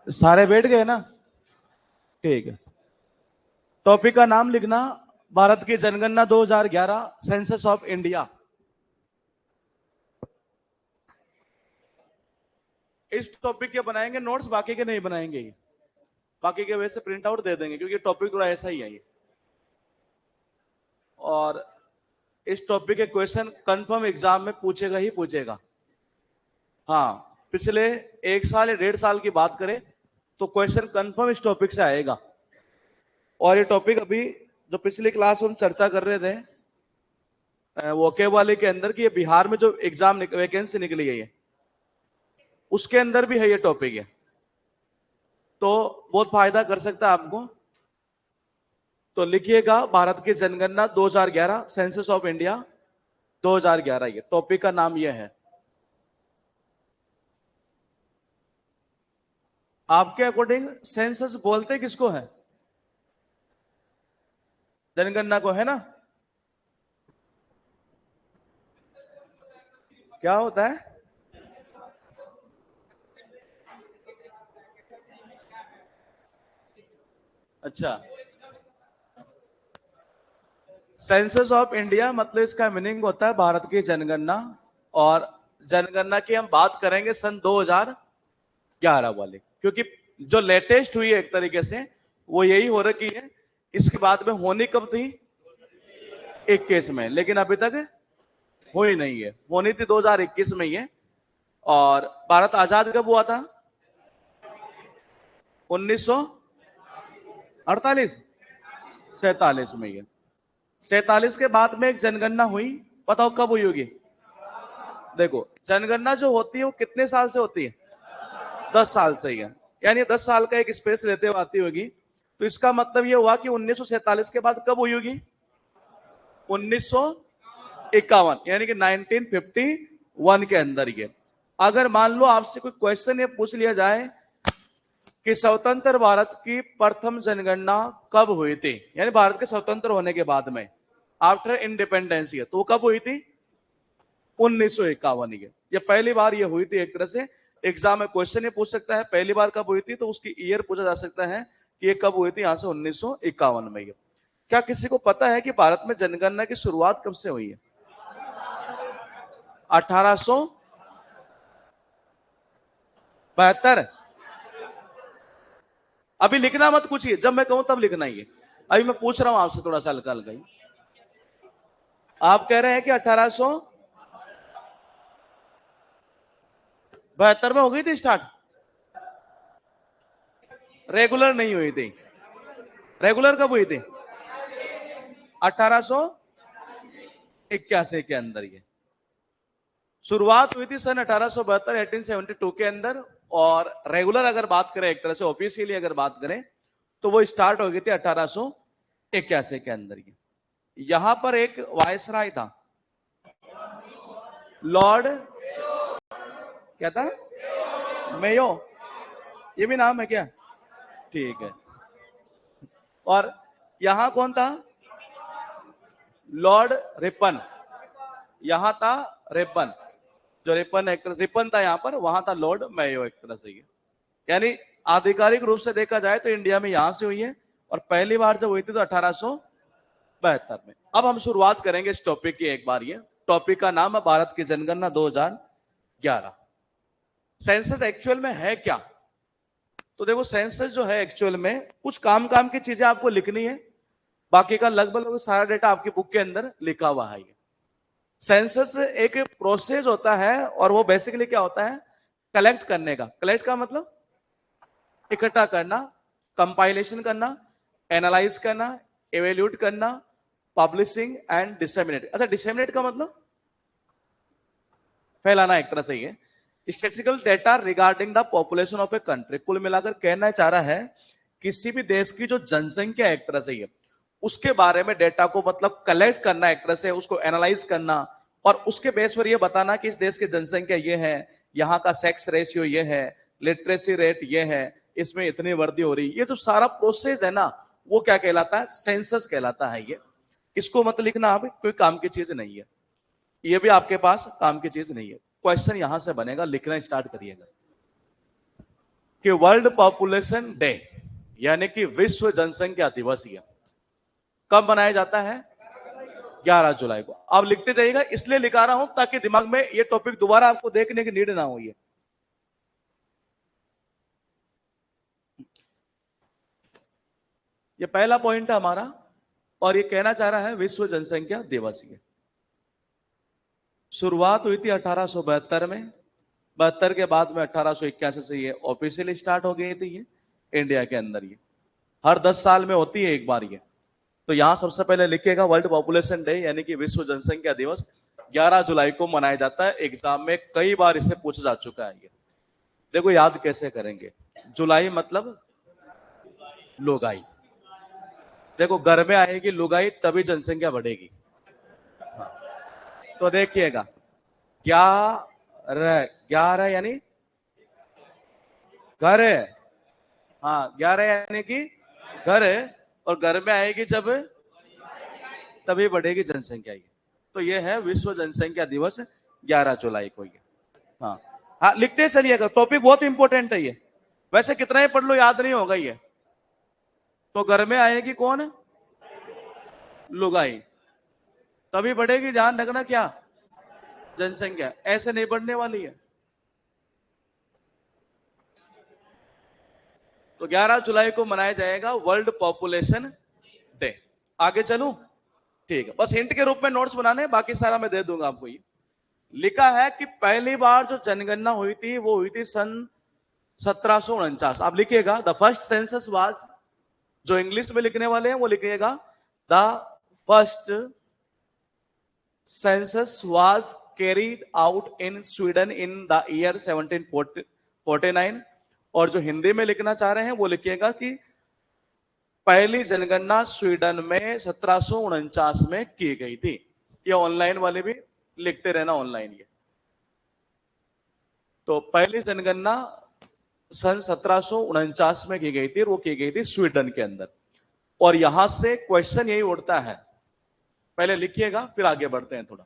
सारे बैठ गए ना? ठीक है। टॉपिक का नाम लिखना, भारत की जनगणना 2011, सेंसस ऑफ इंडिया। इस टॉपिक के बनाएंगे नोट्स, बाकी के नहीं बनाएंगे। बाकी के वैसे प्रिंट आउट दे देंगे, क्योंकि टॉपिक थोड़ा ऐसा ही है ये। और इस टॉपिक के क्वेश्चन कंफर्म एग्जाम में पूछेगा ही पूछेगा। हाँ, पिछले 1 साल या 1.5 साल की बात करें तो क्वेश्चन कंफर्म इस टॉपिक से आएगा। और ये टॉपिक अभी जो पिछली क्लास में हम चर्चा कर रहे थे वोकेबुलरी के अंदर, कि ये बिहार में जो एग्जाम वैकेंसी निकली है, ये उसके अंदर भी है ये टॉपिक है, तो बहुत फायदा कर सकता है आपको। तो लिखिएगा, भारत की जनगणना 2011, सेंसस ऑफ इंडिया 2011, ये टॉपिक का नाम ये है। आपके अकॉर्डिंग सेंसस बोलते किसको है? जनगणना को, है ना? क्या होता है? अच्छा, सेंसस ऑफ इंडिया मतलब इसका मीनिंग होता है भारत की जनगणना। और जनगणना की हम बात करेंगे सन 2011 वाले, क्योंकि जो लेटेस्ट हुई है एक तरीके से वो यही हो रखी है। इसके बाद में होनी कब थी? 21 में, लेकिन अभी तक हुई नहीं है। होनी थी 2021 में ही है। और भारत आजाद कब हुआ था? 1948, 47 में ही है। 47 के बाद में एक जनगणना हुई, बताओ कब हुई होगी? देखो, जनगणना जो होती है वो कितने साल से होती है? 10 साल से ही है। यानी 10 साल का एक स्पेस लेते हुए आती होगी। तो इसका मतलब ये हुआ कि 1947 के बाद कब हुई होगी? 1951, यानी कि 1951 के अंदर ये। अगर मान लो आपसे कोई क्वेश्चन ये पूछ लिया जाए कि स्वतंत्र भारत की प्रथम जनगणना कब हुई थी, यानी भारत के स्वतंत्र होने के बाद में, आफ्टर इंडिपेंडेंस, ये तो कब हुई थी? 1951 ये। ये पहली बार ये हुई थी। एक तरह से एग्जाम में क्वेश्चन ये पूछ सकता है पहली बार कब हुई थी, तो उसकी ईयर पूछा जा सकता है कि ये कब हुई थी, यहां से 1951 में ये। क्या किसी को पता है कि भारत में जनगणना की शुरुआत कब से हुई है? 1872। अभी लिखना मत कुछ ही, जब मैं कहूं तब लिखना ही है। अभी मैं पूछ रहा हूं आपसे थोड़ा सा हल्का हल्का ही। आप कह रहे हैं कि 1872 में हो गई थी स्टार्ट? रेगुलर नहीं हुई थी। रेगुलर कब हुई थी? 1881 के अंदर ये शुरुआत हुई थी, सन 1872, 1872 के अंदर। और रेगुलर अगर बात करें, एक तरह से ऑफिशियली अगर बात करें, तो वो स्टार्ट हो गई थी 1881 के अंदर ये। यहां पर एक वायसराय था, लॉर्ड, क्या था? मेयो। ये भी नाम है क्या? ठीक है। और यहां कौन था? Lord Ripon. यहां था रिपन, जो रिपन एक तरह से रिपन था यहां पर, वहां था लॉर्ड मेयो एक तरह से ये। यानी आधिकारिक रूप से देखा जाए तो इंडिया में यहां से हुई है। और पहली बार जब हुई थी तो 1872 में। अब हम शुरुआत करेंगे इस टॉपिक की एक बार। ये टॉपिक का नाम है भारत की जनगणना 2011। सेंसस एक्चुअल में है क्या? तो देखो, सेंसस जो है एक्चुअल में कुछ काम काम की चीजें आपको लिखनी है। बाकी का लगभग सारा डेटा आपकी बुक के अंदर लिखा हुआ है। सेंसस एक प्रोसेस होता है, और वो बेसिकली क्या होता है? कलेक्ट करने का। कलेक्ट का मतलब इकट्ठा करना, कंपाइलेशन करना, एनालाइज करना, एवेल्यूट करना, पब्लिशिंग एंड डिसेमिनेट। अच्छा, डिसेमिनेट का मतलब फैलाना एक तरह से ही है। Statistical data regarding the population of a country. कुल मिलाकर कहना चाह रहा है किसी भी देश की जो जनसंख्या एक तरह से ही है, उसके बारे में डेटा को मतलब कलेक्ट करना, एक तरह से उसको एनालाइज करना, और उसके बेस पर यह बताना कि इस देश की जनसंख्या ये है, यहाँ का सेक्स रेशियो ये है, लिटरेसी रेट ये है, इसमें इतनी वृद्धि हो रही। ये जो सारा प्रोसेस है ना, वो क्या कहलाता है? सेंसस कहलाता है ये। इसको मत लिखना, आप कोई काम की चीज नहीं है। ये भी आपके पास काम की चीज नहीं है। क्वेश्चन यहां से बनेगा, लिखना स्टार्ट करिएगा। कि वर्ल्ड पॉपुलेशन डे यानी कि विश्व जनसंख्या दिवस ये कब मनाया जाता है? 11 जुलाई को। आप लिखते जाइएगा, इसलिए लिखा रहा हूं ताकि दिमाग में ये टॉपिक दोबारा आपको देखने की नीड ना हो। ये पहला पॉइंट है हमारा, और ये कहना चाह रहा है विश्व जनसंख्या दिवस। ये शुरुआत हुई थी 1872 में, 72 के बाद में 1881 से ये ऑफिशियल स्टार्ट हो गई थी ये इंडिया के अंदर। ये हर 10 साल में होती है एक बार ये। तो यहां सबसे पहले लिखिएगा वर्ल्ड पॉपुलेशन डे यानी कि विश्व जनसंख्या दिवस 11 जुलाई को मनाया जाता है। एग्जाम में कई बार इसे पूछा जा चुका है ये। देखो याद कैसे करेंगे, जुलाई मतलब लुगाई। देखो घर में आएगी लुगाई तभी जनसंख्या बढ़ेगी। तो देखिएगा 11 यानी घर है, हाँ 11 यानी कि घर है, और घर में आएगी जब तभी बढ़ेगी जनसंख्या। ये तो ये है विश्व जनसंख्या दिवस 11 जुलाई को ये। हाँ हाँ लिखते चलिएगा, टॉपिक बहुत इंपॉर्टेंट है ये। वैसे कितना ही पढ़ लो याद नहीं होगा ये। तो घर में आएगी कौन? लुगाई, तभी बढ़ेगी, ध्यान रखना क्या, जनसंख्या। ऐसे नहीं बढ़ने वाली है। तो 11 जुलाई को मनाया जाएगा वर्ल्ड पॉपुलेशन डे। आगे चलूं? ठीक है, बस हिंट के रूप में नोट्स बनाने, बाकी सारा मैं दे दूंगा आपको। ये लिखा है कि पहली बार जो जनगणना हुई थी वो हुई थी सन 1749। आप लिखिएगा द फर्स्ट सेंसस वाज, जो इंग्लिश में लिखने वाले हैं वो लिखिएगा the first census was carried out in Sweden in the year 1749। और जो हिंदी में लिखना चाह रहे हैं वो लिखिएगा कि पहली जनगणना स्वीडन में 1749 में की गई थी। ये ऑनलाइन वाले भी लिखते रहना ऑनलाइन ये। तो पहली जनगणना सन 1749 में की गई थी, और वो की गई थी स्वीडन के अंदर। और यहां से क्वेश्चन यही उठता है, पहले लिखिएगा फिर आगे बढ़ते हैं थोड़ा।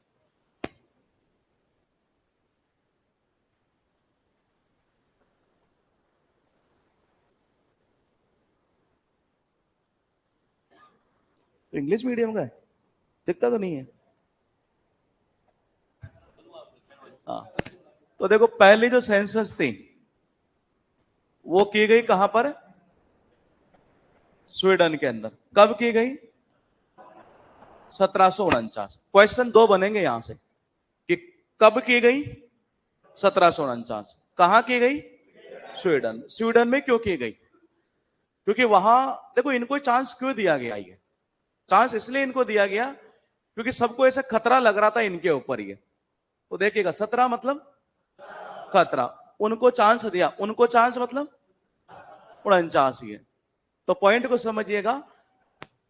तो इंग्लिश मीडियम का है, दिखता तो नहीं है। हाँ तो देखो पहली जो सेंसस थी वो की गई कहां पर? स्वीडन के अंदर। कब की गई? 1749। क्वेश्चन दो बनेंगे यहां से कि कब की गई? 1749। कहां की गई? स्वीडन। स्वीडन में क्यों की गई? क्योंकि वहां देखो इनको चांस क्यों दिया गया? ये चांस इसलिए इनको दिया गया क्योंकि सबको ऐसा खतरा लग रहा था इनके ऊपर ये। तो देखिएगा 17 मतलब खतरा, उनको चांस दिया, उनको चांस मतलब 49 ही है। तो पॉइंट को समझिएगा,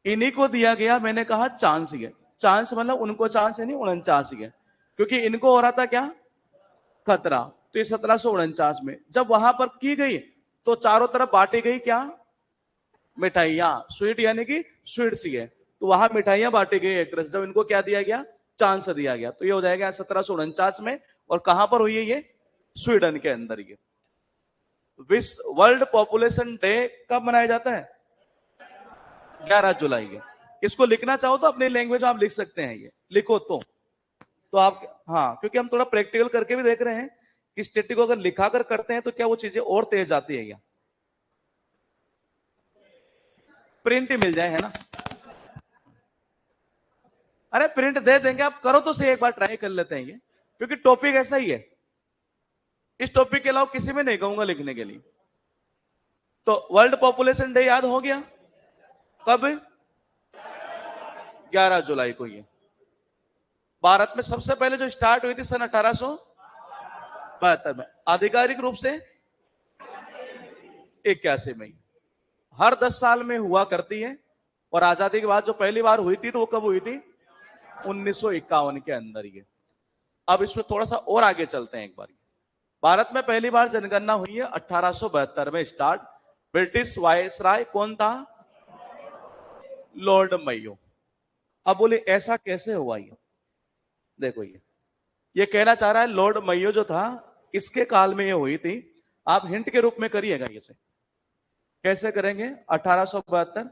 इन्हीं को दिया गया, मैंने कहा चांस ही है। चांस मतलब उनको चांस है नहीं, 49 ही है, क्योंकि इनको हो रहा था क्या? खतरा। तो ये 1749 में जब वहां पर की गई तो चारों तरफ बांटी गई क्या? मिठाइयां। स्वीट यानी कि स्वीट्स ही है, तो वहां मिठाइयां बांटी गई एक तरह से, जब इनको क्या दिया गया? चांस दिया गया। तो ये हो जाएगा 1749 में। और कहां पर हुई है ये? स्वीडन के अंदर। ये विश्व वर्ल्ड पॉपुलेशन डे कब मनाया जाता है? 11 जुलाई है। इसको लिखना चाहो तो अपनी लैंग्वेज में आप लिख सकते हैं, ये लिखो तो आप, हाँ क्योंकि हम थोड़ा प्रैक्टिकल करके भी देख रहे हैं कि स्टेटिक को अगर लिखा कर करते हैं तो क्या वो चीजें और तेज जाती है। क्या प्रिंट ही मिल जाए, है ना? अरे प्रिंट दे देंगे, आप करो तो सही, एक बार ट्राई कर लेते हैं ये, क्योंकि टॉपिक ऐसा ही है। इस टॉपिक के अलावा किसी में नहीं कहूंगा लिखने के लिए। तो वर्ल्ड पॉपुलेशन डे याद हो गया कब? 11 जुलाई को। ये भारत में सबसे पहले जो स्टार्ट हुई थी सन 1872 में, आधिकारिक रूप से 81 में। हर 10 साल में हुआ करती है। और आजादी के बाद जो पहली बार हुई थी तो वो कब हुई थी? 1951 के अंदर। ये अब इसमें थोड़ा सा और आगे चलते हैं एक बार। भारत में पहली बार जनगणना हुई है 1872 में स्टार्ट। ब्रिटिश वायसराय कौन था? Lord Mayo. अब बोले ऐसा कैसे हुआ? ये देखो, ये कहना चाह रहा है लॉर्ड मेयो जो था इसके काल में ये हुई थी। आप हिंट के रूप में करिएगा इसे। कैसे करेंगे? 1872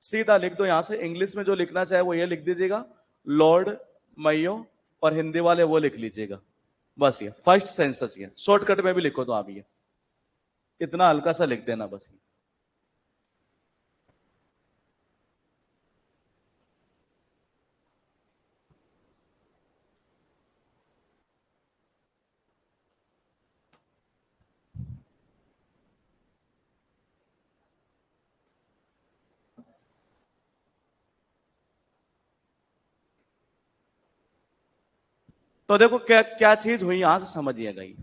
सीधा लिख दो यहां से, इंग्लिश में जो लिखना चाहे वो ये लिख दीजिएगा, लॉर्ड मेयो, और हिंदी वाले वो लिख लीजिएगा। बस ये फर्स्ट सेंसस, ये शॉर्टकट में भी लिखो तो आप ये इतना हल्का सा लिख देना बस। तो देखो क्या क्या चीज हुई यहां से समझिएगा। ये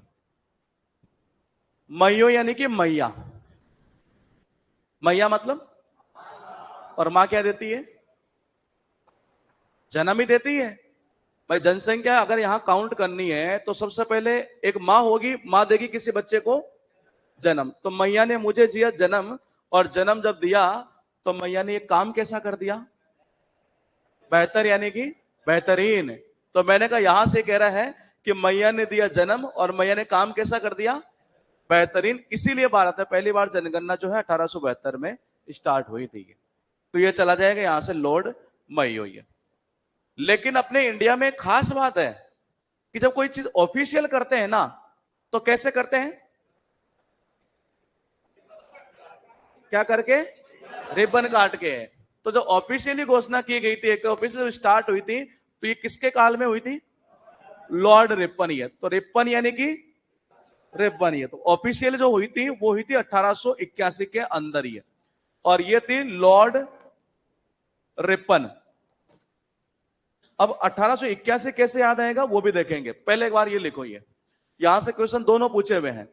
मैयो यानी कि मैया, मैया मतलब, और मां क्या देती है? जन्म ही देती है। भाई जनसंख्या अगर यहां काउंट करनी है तो सबसे पहले एक मां होगी, मां देगी किसी बच्चे को जन्म। तो मैया ने मुझे दिया जन्म, और जन्म जब दिया तो मैया ने एक काम कैसा कर दिया? बेहतर यानी कि बेहतरीन। तो मैंने कहा यहां से कह रहा है कि मैया ने दिया जन्म और मैया ने काम कैसा कर दिया? बेहतरीन। इसीलिए भारत में पहली बार जनगणना जो है 1872 में स्टार्ट हुई थी। तो ये चला जाएगा यहां से लॉर्ड मेयो। ये लेकिन अपने इंडिया में खास बात है कि जब कोई चीज ऑफिशियल करते हैं ना, तो कैसे करते हैं? क्या करके? रिबन काट के। तो जो ऑफिशियली घोषणा की गई थी, एक ऑफिशियल स्टार्ट हुई थी, तो ये किसके काल में हुई थी? Lord Ripon. ये तो रिपन यानी कि रिबन। ये तो ऑफिशियल जो हुई थी वो हुई थी 1881 के अंदर ही, और ये थी लॉर्ड रिपन। अब 1881 कैसे याद आएगा वो भी देखेंगे। पहले एक बार ये लिखो, ये यहां से क्वेश्चन दोनों पूछे हुए हैं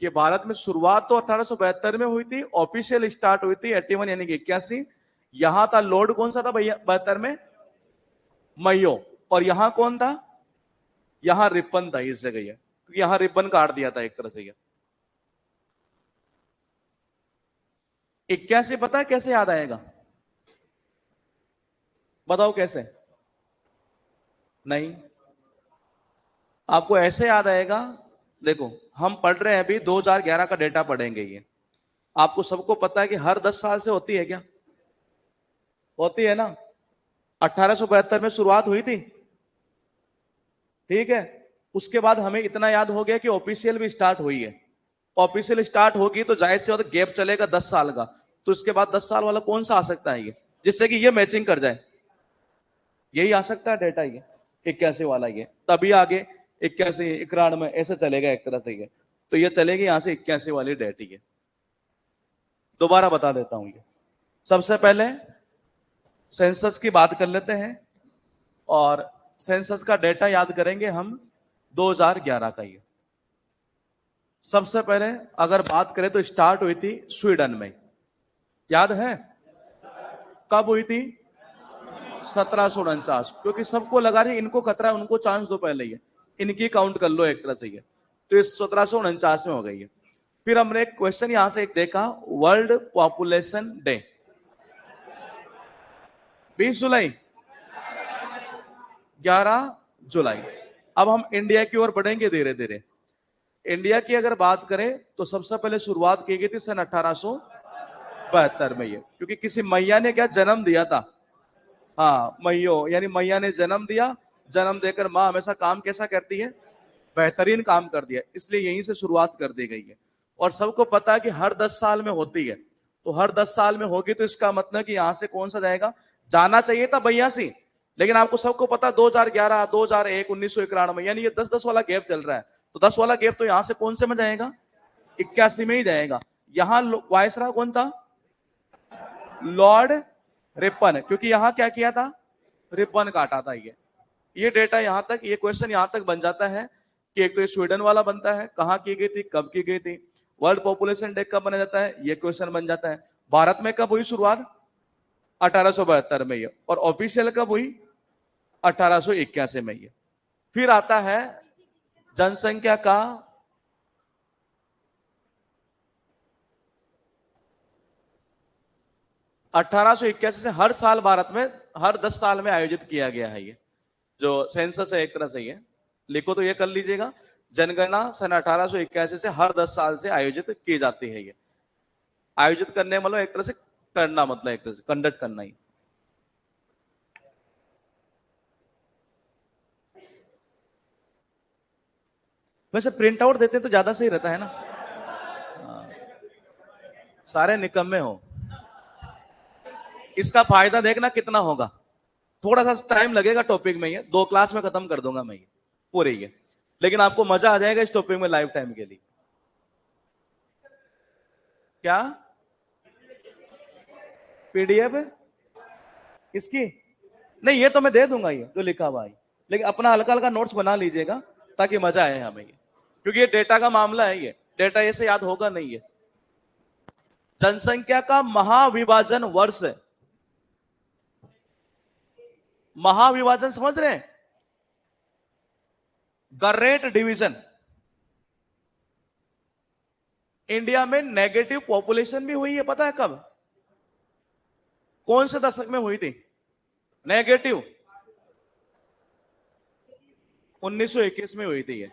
कि भारत में शुरुआत तो 1872 में हुई थी, ऑफिशियल स्टार्ट हुई थी 81 यानी कि 81। यहां था लॉर्ड कौन सा था भैया 72 में? मेयो। और यहां कौन था? यहां रिपन था इस जगह, क्योंकि यहां रिबन काट दिया था एक तरह से। 81 पता है कैसे याद आएगा? बताओ कैसे? नहीं, आपको ऐसे याद आएगा। देखो हम पढ़ रहे हैं अभी 2011 का डेटा पढ़ेंगे। ये आपको सबको पता है कि हर 10 साल से होती है क्या? होती है ना। 1872 में शुरुआत हुई थी, ठीक है। उसके बाद हमें इतना याद हो गया कि ऑफिशियल भी स्टार्ट हुई है। ऑफिशियल स्टार्ट होगी तो जाहिर सी बात गैप चलेगा 10 साल का। तो इसके बाद 10 साल वाला कौन सा आ सकता है ये, जिससे कि ये मैचिंग कर जाए? यही आ सकता है डेटा, ये 81 वाला। ये तभी आगे 81 91 ऐसे चलेगा एक तरह से। ये तो ये चलेगी यहां से 81 वाली डेट। ये दोबारा बता देता हूं। ये सबसे पहले सेंसस की बात कर लेते हैं, और सेंसस का डेटा याद करेंगे हम 2011 का। ये सबसे पहले अगर बात करें तो स्टार्ट हुई थी स्वीडन में। याद है कब हुई थी? 1749। क्योंकि सबको लगा रही इनको खतरा है, उनको चांस दो पहले, ये इनकी काउंट कर लो एक तरह से। ये तो इस 1749 में हो गई है। फिर हमने एक क्वेश्चन यहां से एक देखा, वर्ल्ड पॉपुलेशन डे 20 जुलाई, 11 जुलाई। अब हम इंडिया की ओर बढ़ेंगे धीरे धीरे। इंडिया की अगर बात करें तो सबसे पहले शुरुआत की गई थी सन 1872 में। ये क्योंकि किसी मैया ने क्या जन्म दिया था। हाँ मैयो यानी मैया ने जन्म दिया। जन्म देकर माँ हमेशा काम कैसा करती है? बेहतरीन काम कर दिया, इसलिए यहीं से शुरुआत कर दी गई है। और सबको पता है कि हर 10 साल में होती है, तो हर 10 साल में होगी तो इसका मतलब कि यहां से कौन सा जाएगा? जाना चाहिए था 82, लेकिन आपको सबको पता 2011, 2001, 1991, यानी ये 10-10 वाला गैप चल रहा है। तो 10 वाला गैप तो यहां से कौन से में जाएगा? 81 में ही जाएगा। यहां वायसराय कौन था? Lord Ripon. क्योंकि यहां क्या किया था? रिपन काटा था। ये डेटा यहां तक, ये क्वेश्चन यहां तक बन जाता है कि एक तो ये स्वीडन वाला बनता है, कहां की गई थी, कब की गई थी। वर्ल्ड पॉपुलेशन डे कब बना जाता है, ये क्वेश्चन बन जाता है। भारत में कब हुई शुरुआत? 1872 में। ये और ऑफिशियल कब हुई? 1881 में। ये फिर आता है जनसंख्या का 1881 से हर साल भारत में हर 10 साल में आयोजित किया गया है। ये जो सेंसस है एक तरह से, ये लिखो तो ये कर लीजिएगा। जनगणना सन 1881 से हर 10 साल से आयोजित की जाती है। ये आयोजित करने मतलब एक तरह से करना, मतलब एक तरह से कंडक्ट करना ही। वैसे प्रिंट आउट देते तो ज्यादा सही रहता है ना। हाँ, सारे निकम्मे हो। इसका फायदा देखना कितना होगा। थोड़ा सा टाइम लगेगा टॉपिक में, ये 2 क्लास में खत्म कर दूंगा मैं ये पूरे ये, लेकिन आपको मजा आ जाएगा इस टॉपिक में लाइफ टाइम के लिए। क्या पीडीएफ इसकी? नहीं, ये तो मैं दे दूंगा ये जो लिखा हुआ है, लेकिन अपना हल्का हल्का नोट्स बना लीजिएगा ताकि मजा आए हमें ये, क्योंकि ये डेटा का मामला है। ये डेटा ऐसे याद होगा नहीं है। जनसंख्या का महाविभाजन वर्ष, महाविभाजन समझ रहे हैं? Great division. इंडिया में नेगेटिव पॉपुलेशन भी हुई है, पता है कब? कौन से दशक में हुई थी नेगेटिव? 1921 में हुई थी ये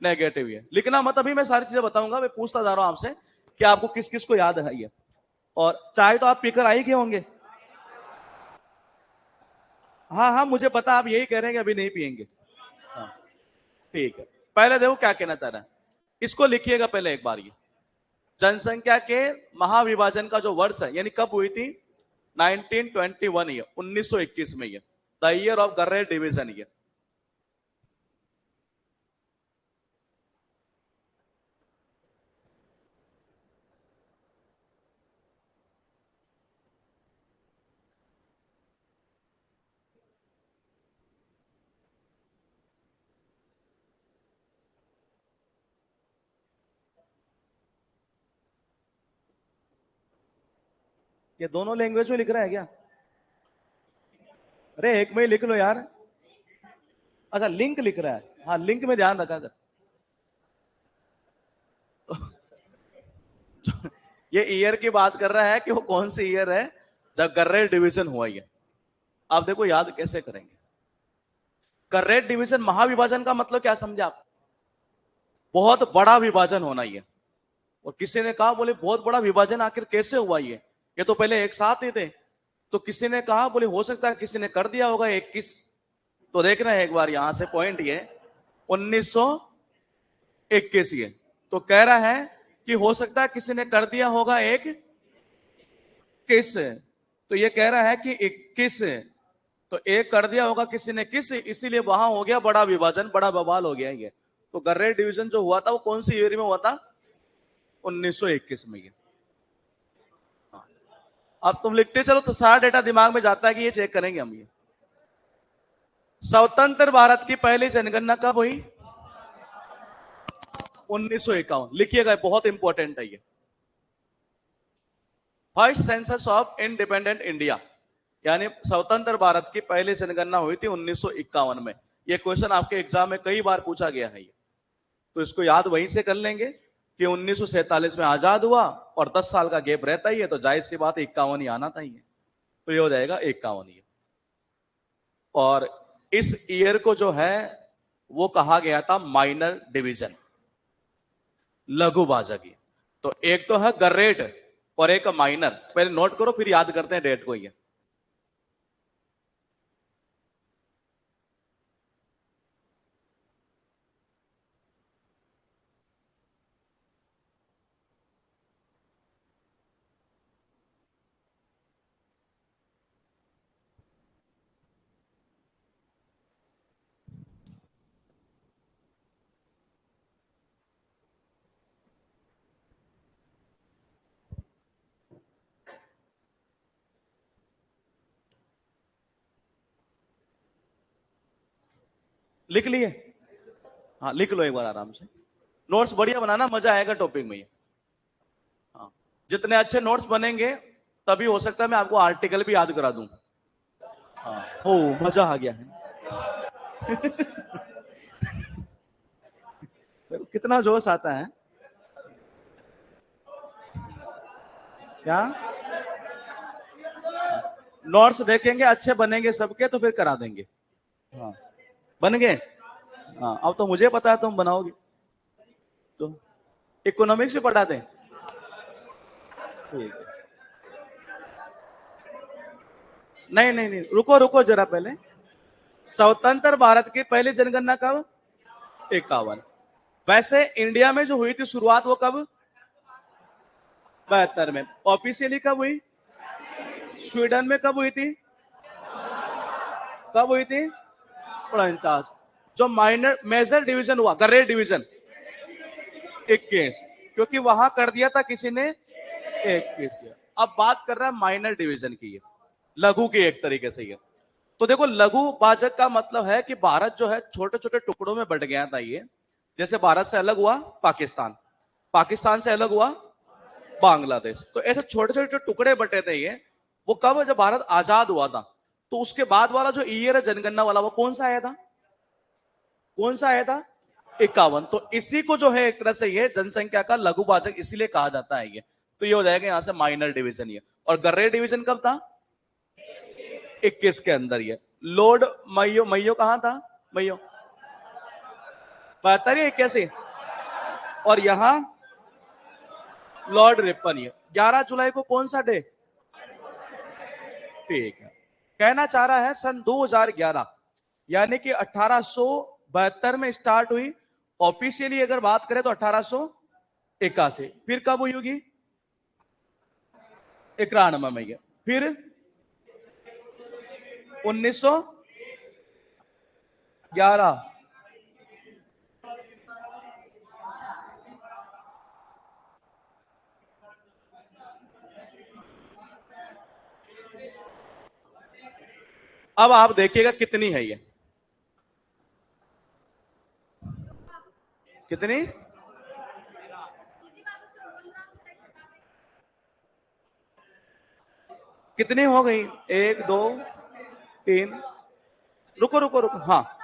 नेगेटिव। ये लिखना मत, अभी मैं सारी चीजें बताऊंगा। मैं पूछता जा रहा हूं आपसे कि आपको किस किस को याद है ये। और चाय तो आप पीकर आई गए होंगे। हाँ हाँ, मुझे पता, आप यही कह रहे हैं कि अभी नहीं पियेंगे। हाँ ठीक है, पहले देखो क्या कहना चाह रहा है, इसको लिखिएगा पहले एक बार। ये जनसंख्या के महाविभाजन का जो वर्ष है, यानी कब हुई थी? 1921, ये 1921 में, ये the year of great division. ये ये दोनों लैंग्वेज में लिख रहा है क्या? अरे एक में ही लिख लो यार। अच्छा लिंक लिख रहा है, हाँ लिंक में ध्यान रखा कर। ये ईयर की बात कर रहा है कि वो कौन सी ईयर है जब ग्रेट डिवीजन हुआ। ये आप देखो याद कैसे करेंगे। ग्रेट डिवीजन, महाविभाजन का मतलब क्या समझे आप? बहुत बड़ा विभाजन होना। ये और किसी ने कहा, बोले बहुत बड़ा विभाजन आखिर कैसे हुआ? ये तो पहले एक साथ ही थे। तो किसी ने कहा, बोले हो सकता है किसी ने कर दिया होगा 21। तो देख रहे हैं एक बार यहां से पॉइंट, ये 1921 ये तो कह रहा है कि हो सकता है किसी ने कर दिया होगा 21। तो ये कह रहा है कि 21, तो एक कर दिया होगा किसी ने किस, इसीलिए वहां हो गया बड़ा विभाजन, बड़ा बवाल हो गया ये। तो ग्रेट डिवीजन जो हुआ था वो कौन सी ईयर में हुआ था? 1921 में। ये अब तुम लिखते चलो तो सारा डेटा दिमाग में जाता है कि ये चेक करेंगे हम। ये स्वतंत्र भारत की पहली जनगणना कब हुई? 1951। लिखिएगा, बहुत इंपॉर्टेंट है ये। First census of independent India, यानी स्वतंत्र भारत की पहली जनगणना हुई थी 1951 में। ये क्वेश्चन आपके एग्जाम में कई बार पूछा गया है। ये तो इसको याद वहीं से कर लेंगे कि 1947 में आजाद हुआ और 10 साल का गैप रहता ही है, तो जाहिर सी बात 51 ही आना था। ये तो ये हो जाएगा 51 ही। और इस ईयर को जो है वो कहा गया था माइनर डिवीजन, लघु भाजक। तो एक तो है ग्रेट और एक माइनर। पहले नोट करो फिर याद करते हैं डेट को। ये लिख लिए? हाँ लिख लो एक बार आराम से। नोट्स बढ़िया बनाना, मजा आएगा टॉपिक में। ये हाँ, जितने अच्छे नोट्स बनेंगे तभी हो सकता है मैं आपको आर्टिकल भी याद करा दूं। हाँ हो, मजा आ गया है। कितना जोश आता है। क्या नोट्स देखेंगे अच्छे बनेंगे सबके तो फिर करा देंगे। हाँ बन गए। हाँ अब तो मुझे पता है तुम बनाओगे। तो इकोनॉमिक्स में पढ़ाते हैं, ठीक है। नहीं नहीं नहीं, रुको रुको जरा, पहले स्वतंत्र भारत की पहली जनगणना कब? 51। वैसे इंडिया में जो हुई थी शुरुआत वो कब? 72 में। ऑफिशियली कब हुई? स्वीडन में कब हुई थी? कब हुई थी? 49। जो माइनर मेजर डिवीजन हुआ, ग्रेड डिवीजन, 21, क्योंकि वहां कर दिया था किसी ने 21। अब बात कर रहा है माइनर डिवीजन की, लघु की एक तरीके से ये। तो देखो, लघु भाजक का मतलब है कि भारत जो है छोटे छोटे टुकड़ों में बट गया था ये। जैसे भारत से अलग हुआ पाकिस्तान, पाकिस्तान से अलग हुआ बांग्लादेश, तो ऐसे छोटे छोटे टुकड़े बटे थे ये। वो कब? जब भारत आजाद हुआ था। तो उसके बाद वाला जो ईयर है जनगणना वाला, वो कौन सा आया था? कौन सा आया था? 51। तो इसी को जो है एक तरह से ये जनसंख्या का लघु भाजक इसीलिए कहा जाता है ये। तो ये हो जाएगा यहां से माइनर डिवीजन ये। और गर्रे डिवीजन कब था? 21 के अंदर ये। लॉर्ड मयो, मयो कहां था? मयो 72 या 81? और यहां लॉर्ड रिपन ये। 11 जुलाई को कौन सा डे? ठीक है। कहना चाह रहा है सन 2011, यानी कि 1872 में स्टार्ट हुई। ऑफिशियली अगर बात करें तो 1881। फिर कब हुई होगी? 91 में ये। फिर 1911। अब आप देखिएगा कितनी है ये, कितनी? कितनी हो गई? एक, दो, तीन, रुको रुको रुको, हाँ।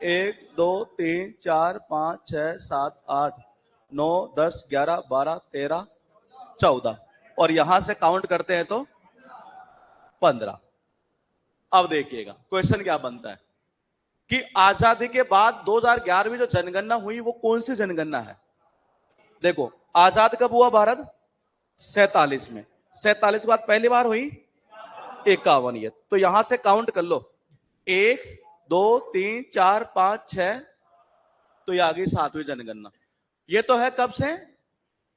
एक, दो, तीन, चार, पांच, छह, सात, आठ, 9, 10, 11, 12, 13, 14, और यहां से काउंट करते हैं तो 15। अब देखिएगा क्वेश्चन क्या बनता है कि आजादी के बाद 2011 में जो जनगणना हुई वो कौन सी जनगणना है? देखो, आजाद कब हुआ भारत? 47 में। 47 के बाद पहली बार हुई 51। ये तो यहां से काउंट कर लो, 1, 2, 3, 4, 5, 6, तो ये आ गई 7वीं जनगणना। ये तो है कब से?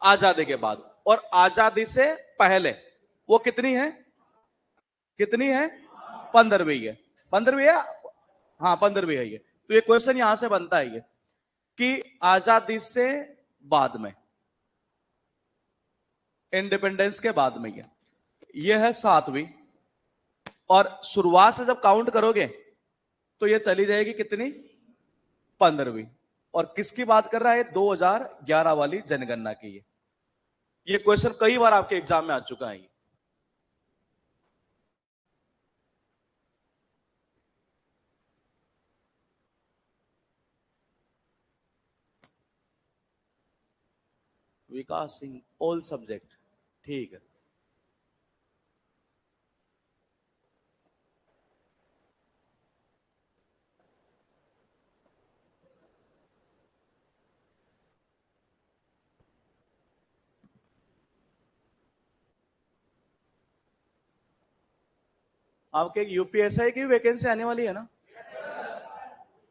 आजादी के बाद। और आजादी से पहले वो कितनी है? कितनी है? 15वीं है। 15वीं है, हाँ 15वीं है ये। तो ये क्वेश्चन यहां से बनता है ये कि आजादी से बाद में, इंडिपेंडेंस के बाद में ये है 7वीं। और शुरुआत से जब काउंट करोगे तो ये चली जाएगी कितनी? 15वीं। और किसकी बात कर रहा है? 2011 वाली जनगणना की ये क्वेश्चन कई बार आपके एग्जाम में आ चुका है। विकास सिंह, ऑल सब्जेक्ट, ठीक है। आपके यूपीएसआई की वैकेंसी आने वाली है ना?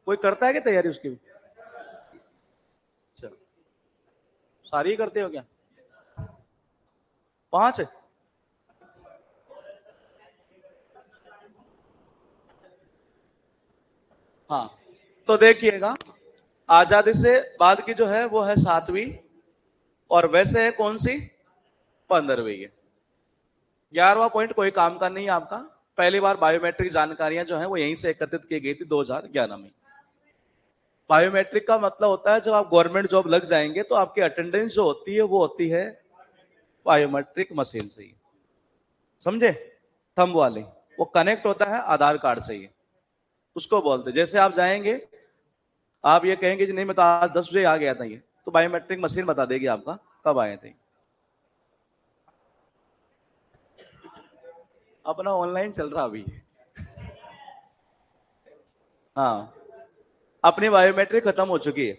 कोई करता है क्या तैयारी उसकी भी? चलो, सारी ही करते हो क्या? 5 है? हाँ, तो देखिएगा, आजादी से बाद की जो है वो है 7वीं, और वैसे है कौन सी? 15वीं है। 11वां पॉइंट कोई काम का नहीं है आपका। पहली बार बायोमेट्रिक जानकारियां जो है वो यहीं से एकत्रित की गई थी 2011 में। बायोमेट्रिक का मतलब होता है जब आप गवर्नमेंट जॉब लग जाएंगे तो आपकी अटेंडेंस जो होती है वो होती है बायोमेट्रिक मशीन से ही, समझे? थंब वाली, वो कनेक्ट होता है आधार कार्ड से ही, उसको बोलते। जैसे आप जाएंगे, आप ये कहेंगे जी नहीं मैं तो आज 10 बजे आ गया था, ये तो बायोमेट्रिक मशीन बता देगी आपका कब आए थे। अपना ऑनलाइन चल रहा अभी। हाँ, अपनी बायोमेट्रिक खत्म हो चुकी है।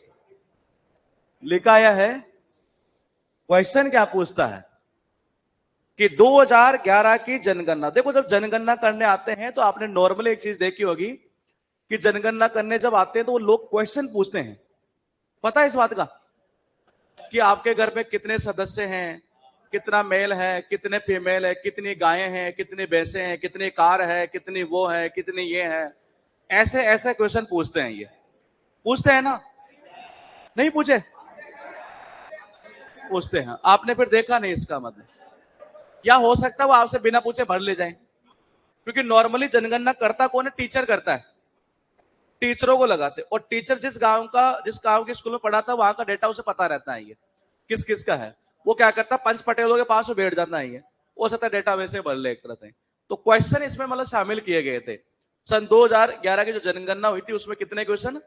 लिखा आया है, क्वेश्चन क्या पूछता है कि 2011 की जनगणना। देखो, जब जनगणना करने आते हैं तो आपने नॉर्मली एक चीज देखी होगी कि जनगणना करने जब आते हैं तो वो लोग क्वेश्चन पूछते हैं। पता है इस बात का कि आपके घर में कितने सदस्य हैं, कितना मेल है, कितने फीमेल है, कितनी गायें हैं, कितनी भैंसे हैं, कितनी कार है, कितनी वो है, कितनी ये है। ऐसे ऐसे क्वेश्चन पूछते हैं, ये पूछते हैं ना? नहीं पूछे? पूछते हैं। आपने फिर देखा नहीं इसका मतलब, या हो सकता है वो आपसे बिना पूछे भर ले जाए, क्योंकि नॉर्मली जनगणना करता कौन है? टीचर करता है। टीचरों को लगाते, और टीचर जिस गांव के स्कूल में पढ़ा था वहां का डेटा उसे पता रहता है, ये किस किस का है। वो क्या करता, पंच पटेलों के पास बैठ जाता है, ये हो सकता है डेटा वैसे भर ले एक तरह से। तो क्वेश्चन इसमें मतलब शामिल किए गए थे। सन 2011 की जो जनगणना हुई थी उसमें कितने क्वेश्चन?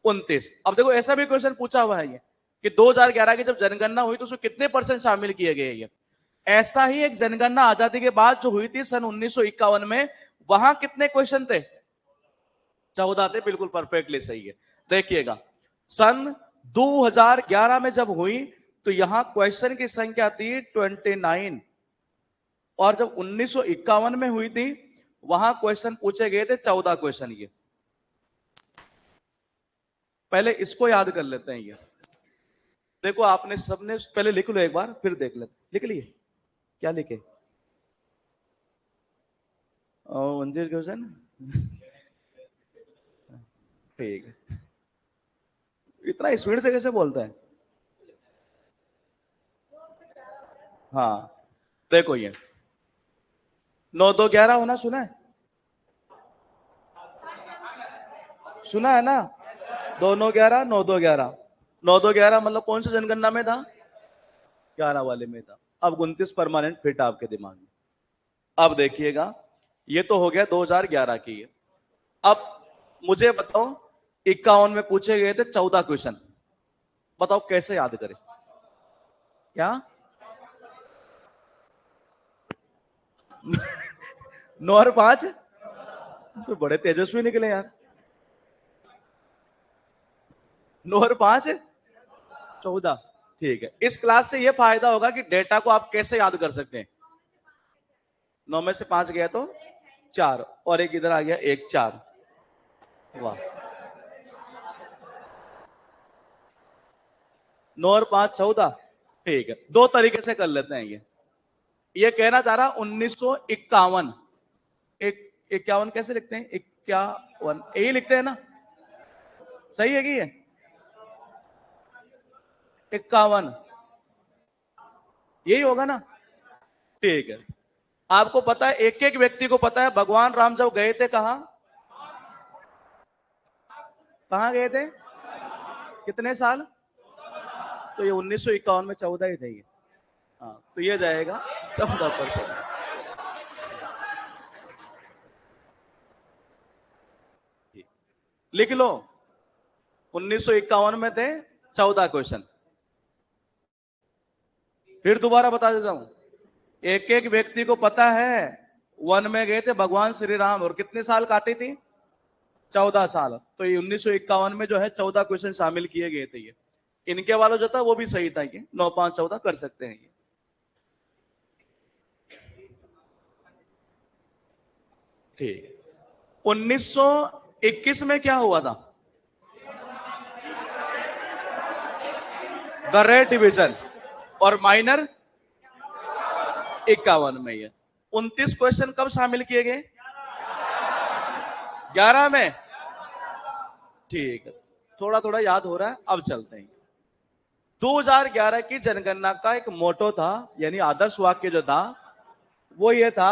29। अब देखो, ऐसा भी क्वेश्चन पूछा हुआ है ये कि 2011 की जब जनगणना हुई तो उसमें कितने परसेंट शामिल किए गए। ये ऐसा ही एक जनगणना आजादी के बाद जो हुई थी सन 1951 में, वहां कितने क्वेश्चन थे? 14 थे, बिल्कुल परफेक्टली सही है। देखिएगा, सन 2011 में जब हुई तो यहां क्वेश्चन की संख्या थी 29, और जब 1951 में हुई थी वहां क्वेश्चन पूछे गए थे 14 क्वेश्चन। ये पहले इसको याद कर लेते हैं। ये देखो, आपने सबने पहले लिख लो एक बार, फिर देख लेते। लिख लिए? क्या लिखे? 29 क्वेश्चन। ठीक है। इतना स्पीड से कैसे बोलता है? हाँ, देखो ये 9 2 11 होना सुना है? सुना है ना? 2 9 11, 9 2 11। 9 2 11 मतलब कौन सी जनगणना में था? 11 वाले में था। अब 29 परमानेंट फिट आपके दिमाग में। अब देखिएगा, ये तो हो गया 2011 की। अब मुझे बताओ, 51 में पूछे गए थे 14 क्वेश्चन। बताओ कैसे याद करें? क्या? 9 और 5? तो बड़े तेजस्वी निकले यार। 9 और 5 14। ठीक है, इस क्लास से ये फायदा होगा कि डेटा को आप कैसे याद कर सकते हैं। 9 में से 5 गया तो 4, और एक इधर आ गया, एक 4। वाह। 9 और 5 14। ठीक है, दो तरीके से कर लेते हैं। ये कहना चाह रहा 1951। एक 51 कैसे लिखते हैं? 51 यही लिखते हैं ना? सही है कि ये 51 यही होगा ना? ठीक है। आपको पता है, एक एक व्यक्ति को पता है भगवान राम जब गए थे कहां? कहां गए थे? कितने साल? तो ये 1951 में 14 ही थे ये। हाँ, तो ये जाएगा 14%। लिख लो, 1951 में थे 14 क्वेश्चन। फिर दोबारा बता देता हूं, एक एक व्यक्ति को पता है वन में गए थे भगवान श्री राम, और कितने साल काटी थी? 14 साल। तो ये 1951 में जो है 14 क्वेश्चन शामिल किए गए थे। ये इनके वाला जो था वो भी सही था, ये 9 5 14 कर सकते हैं ये। ठीक। 1921 में क्या हुआ था? The red division. और माइनर 51 में। ये 29 क्वेश्चन कब शामिल किए गए? 11 में। ठीक है, थोड़ा थोड़ा याद हो रहा है। अब चलते हैं। 2011 की जनगणना का एक मोटो था, यानी आदर्श वाक्य जो था वो ये था,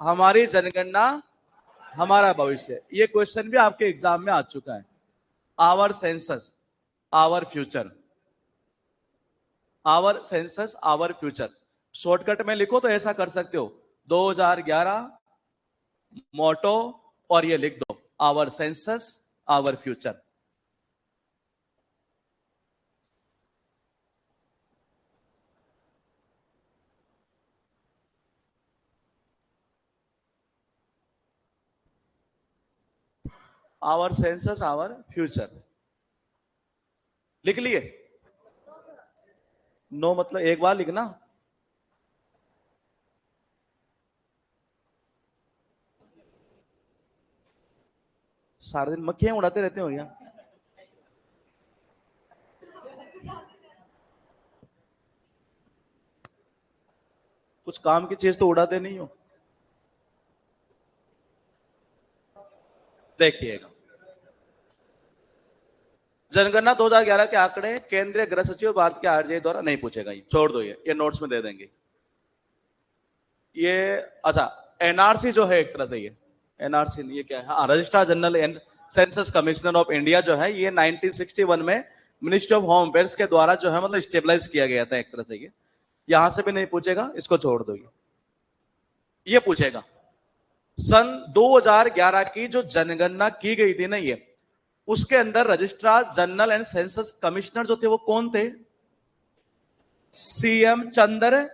हमारी जनगणना हमारा भविष्य। ये क्वेश्चन भी आपके एग्जाम में आ चुका है। Our census our future. Our census our future. Shortcut में लिखो तो ऐसा कर सकते हो, 2011 मोटो, और ये लिख दो our census our future. Our census our future लिख लिए? नो मतलब एक बार लिखना। सारे दिन मक्खियां उड़ाते रहते हो क्या? कुछ काम की चीज तो उड़ाते नहीं हो। देखिएगा, जनगणना 2011 के आंकड़े केंद्रीय गृह सचिव भारत के आरजीआई द्वारा नहीं पूछेगा, ये छोड़ दो, ये नोट्स में दे देंगे। ये अच्छा, एनआरसी जो है एक तरह से, ये एनआरसी ये क्या है, हाँ, registrar general and census commissioner of India जो है, ये 1961 में मिनिस्ट्री ऑफ होम अफेयर्स के द्वारा जो है मतलब स्टेबलाइज किया गया था एक तरह से। ये यहां से भी नहीं पूछेगा, इसको छोड़ दो। ये पूछेगा सन 2011 की जो जनगणना की गई थी ना, ये उसके अंदर registrar general and census commissioner जो थे वो कौन थे? सीएम चंद्र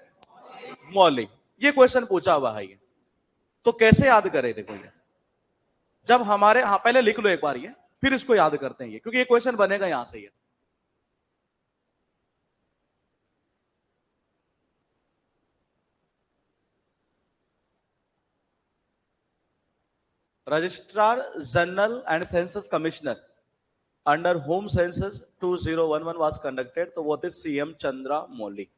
मौली। ये क्वेश्चन पूछा हुआ है। ये तो कैसे याद करे? देखो, ये जब हमारे, हाँ पहले लिख लो एक बार ये, फिर इसको याद करते हैं ये, क्योंकि ये क्वेश्चन बनेगा यहां से। ये registrar general and census commissioner under home census 2011 was conducted, तो वो थे सीएम चंद्रा मौली।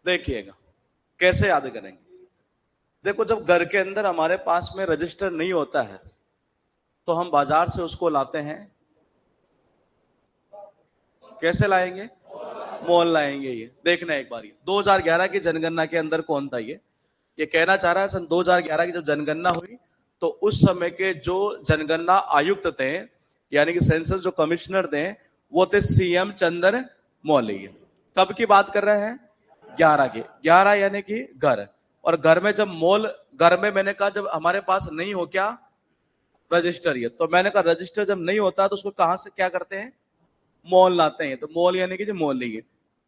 देखिएगा कैसे याद करेंगे। देखो, जब घर के अंदर हमारे पास में रजिस्टर नहीं होता है तो हम बाजार से उसको लाते हैं। कैसे लाएंगे? मोल लाएंगे। ये देखना एक बार, ये 2011 की जनगणना के अंदर कौन था? ये कहना चाह रहा है सन 2011 की जब जनगणना हुई तो उस समय के जो जनगणना आयुक्त थे, यानी कि सेंसस जो कमिश्नर थे, वो थे सीएम चंद्र मौली। कब की बात कर रहे हैं? 11 की। 11 यानी कि घर। और घर में जब मोल, घर में मैंने कहा जब हमारे पास नहीं हो क्या? रजिस्टर। ये तो मैंने कहा रजिस्टर जब नहीं होता तो उसको कहां से क्या करते हैं? मोल लाते हैं। तो मोल यानी कि जो मोल लिए।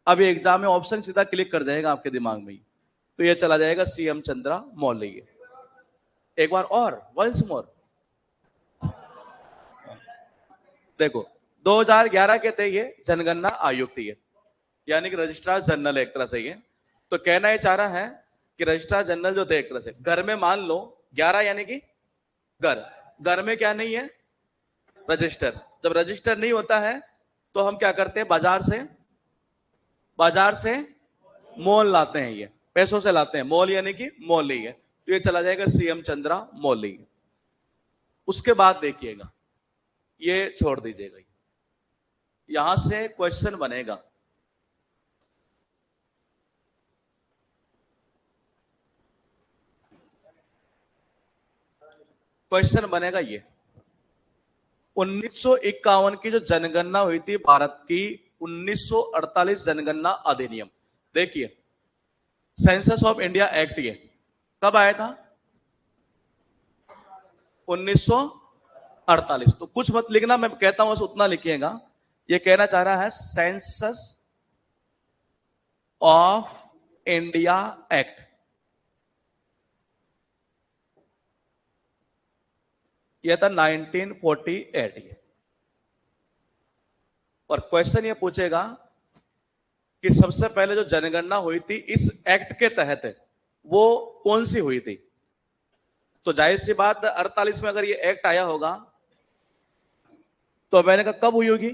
अब एग्जाम में ऑप्शन सीधा क्लिक कर जाएगा आपके दिमाग में, तो ये चला जाएगा सीएम चंद्रा मौली। एक बार और, वंस मोर। देखो, 2011 के थे ये जनगणना आयुक्त, ये यानी कि रजिस्ट्रार जनरल एक तरह से। ये तो कहना ये चाह रहा है कि रजिस्ट्रार जनरल जो थे एक तरह से घर में, मान लो 11 यानी कि घर, घर में क्या नहीं है? रजिस्टर। जब रजिस्टर नहीं होता है तो हम क्या करते हैं? बाजार से मोल लाते हैं। ये पैसों से लाते हैं। मोल यानी कि मौली है, तो ये चला जाएगा सीएम चंद्रा मौली। उसके बाद देखिएगा, ये छोड़ दीजिएगा, यहां से क्वेश्चन बनेगा। क्वेश्चन बनेगा ये 1951 की जो जनगणना हुई थी भारत की, 1948 जनगणना अधिनियम। देखिए, सेंसस ऑफ इंडिया एक्ट, ये कब आया था? 1948। तो कुछ मत लिखना, मैं कहता हूं उतना लिखिएगा। ये कहना चाह रहा है सेंसस ऑफ इंडिया एक्ट, ये था 1948। ये और क्वेश्चन ये पूछेगा कि सबसे पहले जो जनगणना हुई थी इस एक्ट के तहत, वो कौन सी हुई थी? तो जाहिर सी बात, 48 में अगर ये एक्ट आया होगा तो मैंने कहा कब हुई होगी?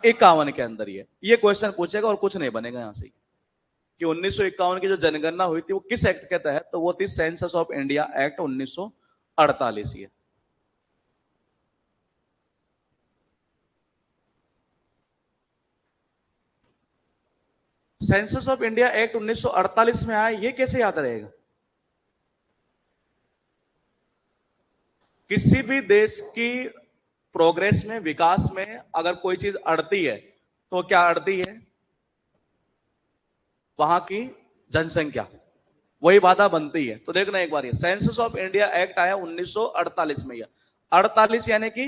51 के अंदर। ये क्वेश्चन पूछेगा और कुछ नहीं बनेगा यहां से कि 1951 की जो जनगणना हुई थी वो किस एक्ट के तहत, तो वो थी सेंसस ऑफ इंडिया एक्ट 1948। ये सेंसस ऑफ इंडिया एक्ट 1948 में आया, ये कैसे याद रहेगा? किसी भी देश की प्रोग्रेस में, विकास में अगर कोई चीज अड़ती है तो क्या अड़ती है? वहां की जनसंख्या, वही बाधा बनती है। तो देखना एक बार, ये सेंसस ऑफ इंडिया एक्ट आया 1948 में। 48 यानी कि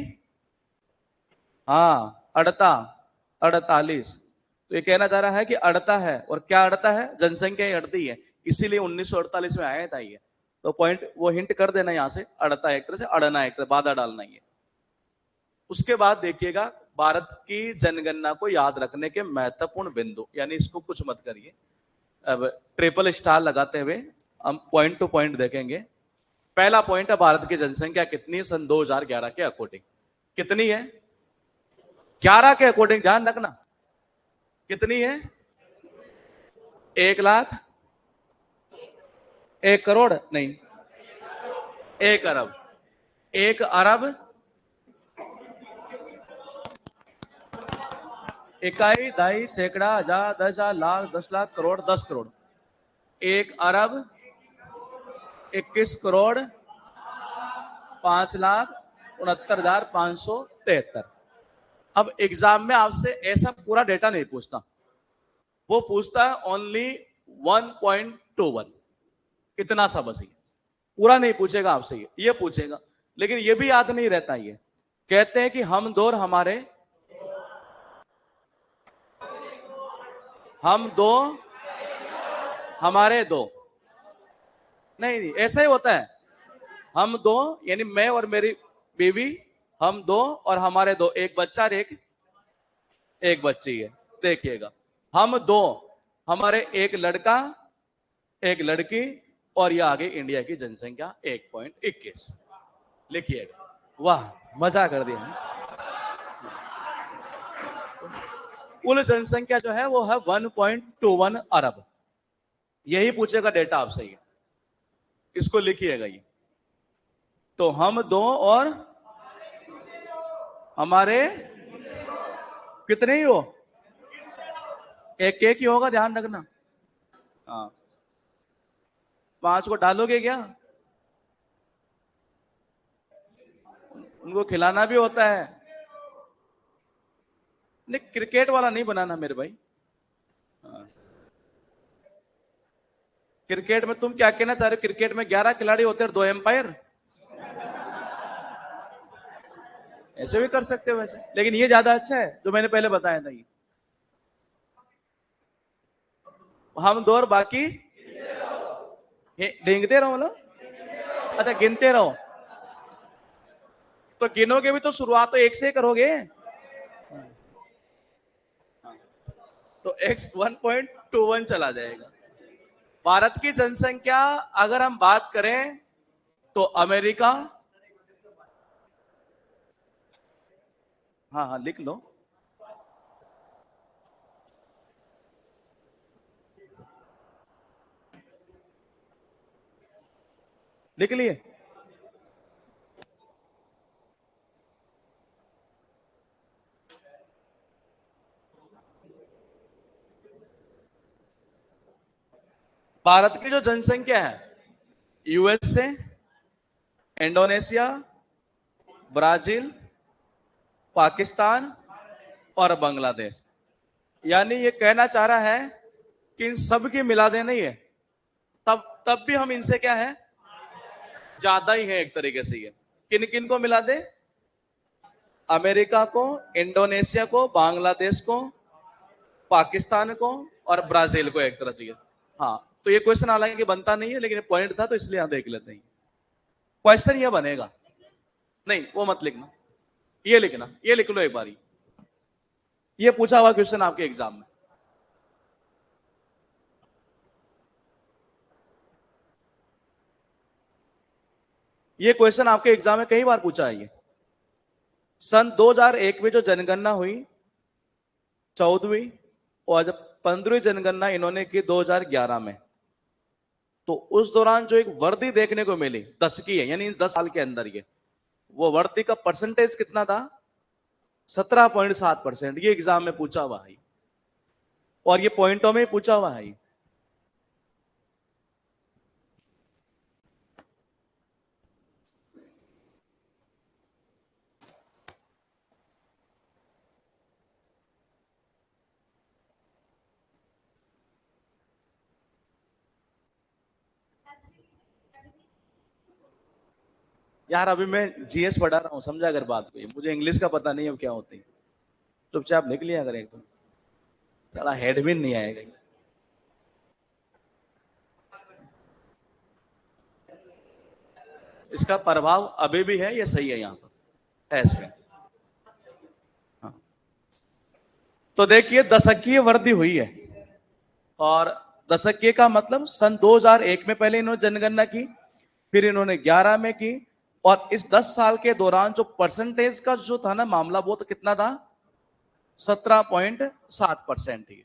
हाँ, 48। तो ये कहना चाह रहा है कि अड़ता है, और क्या अड़ता है? जनसंख्या ही अड़ती है, इसीलिए 1948 में आया था ये। तो पॉइंट वो हिंट कर देना यहां से, अड़ता है एक तरह से, अड़ना एक तरह, बाधा डालना ही है। उसके बाद देखिएगा भारत की जनगणना को याद रखने के महत्वपूर्ण बिंदु, यानी इसको कुछ मत करिए, अब ट्रिपल स्टार लगाते हुए हम पॉइंट टू पॉइंट देखेंगे। पहला पॉइंट है, भारत की जनसंख्या कितनी है सन 2011 के अकॉर्डिंग? कितनी है? 11 के अकॉर्डिंग, ध्यान रखना। कितनी है? 1 लाख, 1 करोड़ नहीं, 1 अरब। 1 अरब, इकाई, दहाई, सैकड़ा, हजार, 10,000, लाख, 10 लाख, करोड़, 10 करोड़। 1 अरब 21 करोड़ 5,69,573। अब एग्जाम में आपसे ऐसा पूरा डेटा नहीं पूछता, वो पूछता है ओनली 1.21, इतना सा बस। पूरा नहीं पूछेगा आपसे, ये पूछेगा। लेकिन ये भी याद नहीं रहता। ये कहते हैं कि हम दो और हमारे, हम दो हमारे दो, नहीं नहीं ऐसा ही होता है। हम दो यानी मैं और मेरी बीवी, हम दो और हमारे दो, एक बच्चा और एक बच्ची है। देखिएगा, हम दो, हमारे एक लड़का एक लड़की, और ये आगे इंडिया की जनसंख्या 1.21। लिखिएगा। वाह, मजा कर दिया। कुल जनसंख्या जो है वो है 1.21 अरब। यही पूछेगा डेटा आपसे, ये इसको लिखिएगा। ये तो हम दो और हमारे कितने ही हो, एक एक ही होगा, ध्यान रखना। हाँ, 5 को डालोगे क्या? उनको खिलाना भी होता है। नहीं, क्रिकेट वाला नहीं बनाना मेरे भाई। हाँ। क्रिकेट में तुम क्या कहना चाह रहे हो? क्रिकेट में 11 खिलाड़ी होते हैं, 2 एम्पायर। ऐसे भी कर सकते हो वैसे, लेकिन ये ज्यादा अच्छा है जो मैंने पहले बताया था। ये हम दो और बाकी ढींगते रहो ना। अच्छा, गिनते रहो। तो गिनोगे भी तो शुरुआत तो 1 से करोगे। तो x 1.21 चला जाएगा। भारत की जनसंख्या अगर हम बात करें तो अमेरिका, हाँ हाँ लिख लो, लिख लिए। भारत की जो जनसंख्या है, यूएसए, इंडोनेशिया, ब्राजील, पाकिस्तान और बांग्लादेश, यानी ये कहना चाह रहा है कि इन सब की मिला दे नहीं है, तब भी हम इनसे क्या है, ज्यादा ही है एक तरीके से। ये किन किन को मिला दे? अमेरिका को, इंडोनेशिया को, बांग्लादेश को, पाकिस्तान को और ब्राजील को एक तरह से। हाँ, तो ये क्वेश्चन हालांकि बनता नहीं है, लेकिन पॉइंट था तो इसलिए यहां देख लेते हैं। क्वेश्चन ये बनेगा, नहीं वो मत लिखना, ये लिखना, ये लिख लो एक बारी। ये पूछा हुआ क्वेश्चन आपके एग्जाम में। ये क्वेश्चन आपके एग्जाम में कई बार पूछा है। ये सन 2001 में जो जनगणना हुई, 14वीं, और जब 15वीं जनगणना इन्होंने की 2011 में, तो उस दौरान जो एक वर्दी देखने को मिली 10 की है, यानी 10 साल के अंदर, ये वो वर्दी का परसेंटेज कितना था? 17.7%। ये एग्जाम में पूछा हुआ है। और ये पॉइंटों में पूछा हुआ है। यार अभी मैं जीएस पढ़ा रहा हूँ, समझा अगर बात को, मुझे इंग्लिश का पता नहीं अब क्या होती है। चुपचाप लिख लिया अगर एक तो सारा हेड भी नहीं आएगा। इसका प्रभाव अभी भी है, ये सही है यहाँ पर है इसमें। हाँ। तो देखिए दशकीय वृद्धि हुई है, और दशकीय का मतलब सन 2001 में पहले इन्होंने जनगणना की, फिर इन्होंने 11 में की, और इस 10 साल के दौरान जो परसेंटेज का जो था ना मामला, वो तो कितना था, 17.7% ही।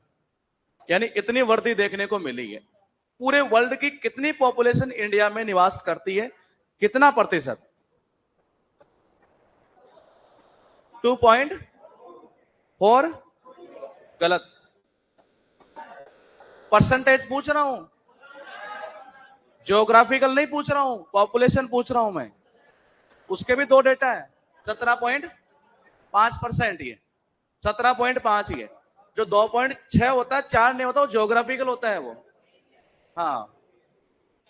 यानी इतनी वृद्धि देखने को मिली है। पूरे वर्ल्ड की कितनी पॉपुलेशन इंडिया में निवास करती है, कितना प्रतिशत, 2.4। गलत, परसेंटेज पूछ रहा हूं, ज्योग्राफिकल नहीं पूछ रहा हूं, पॉपुलेशन पूछ रहा हूं मैं। उसके भी दो डेटा है, 17.5% ही है, 17.5 ही है। जो 2.6 होता है, 4 नहीं होता, वो ज्योग्राफिकल होता है वो। हाँ,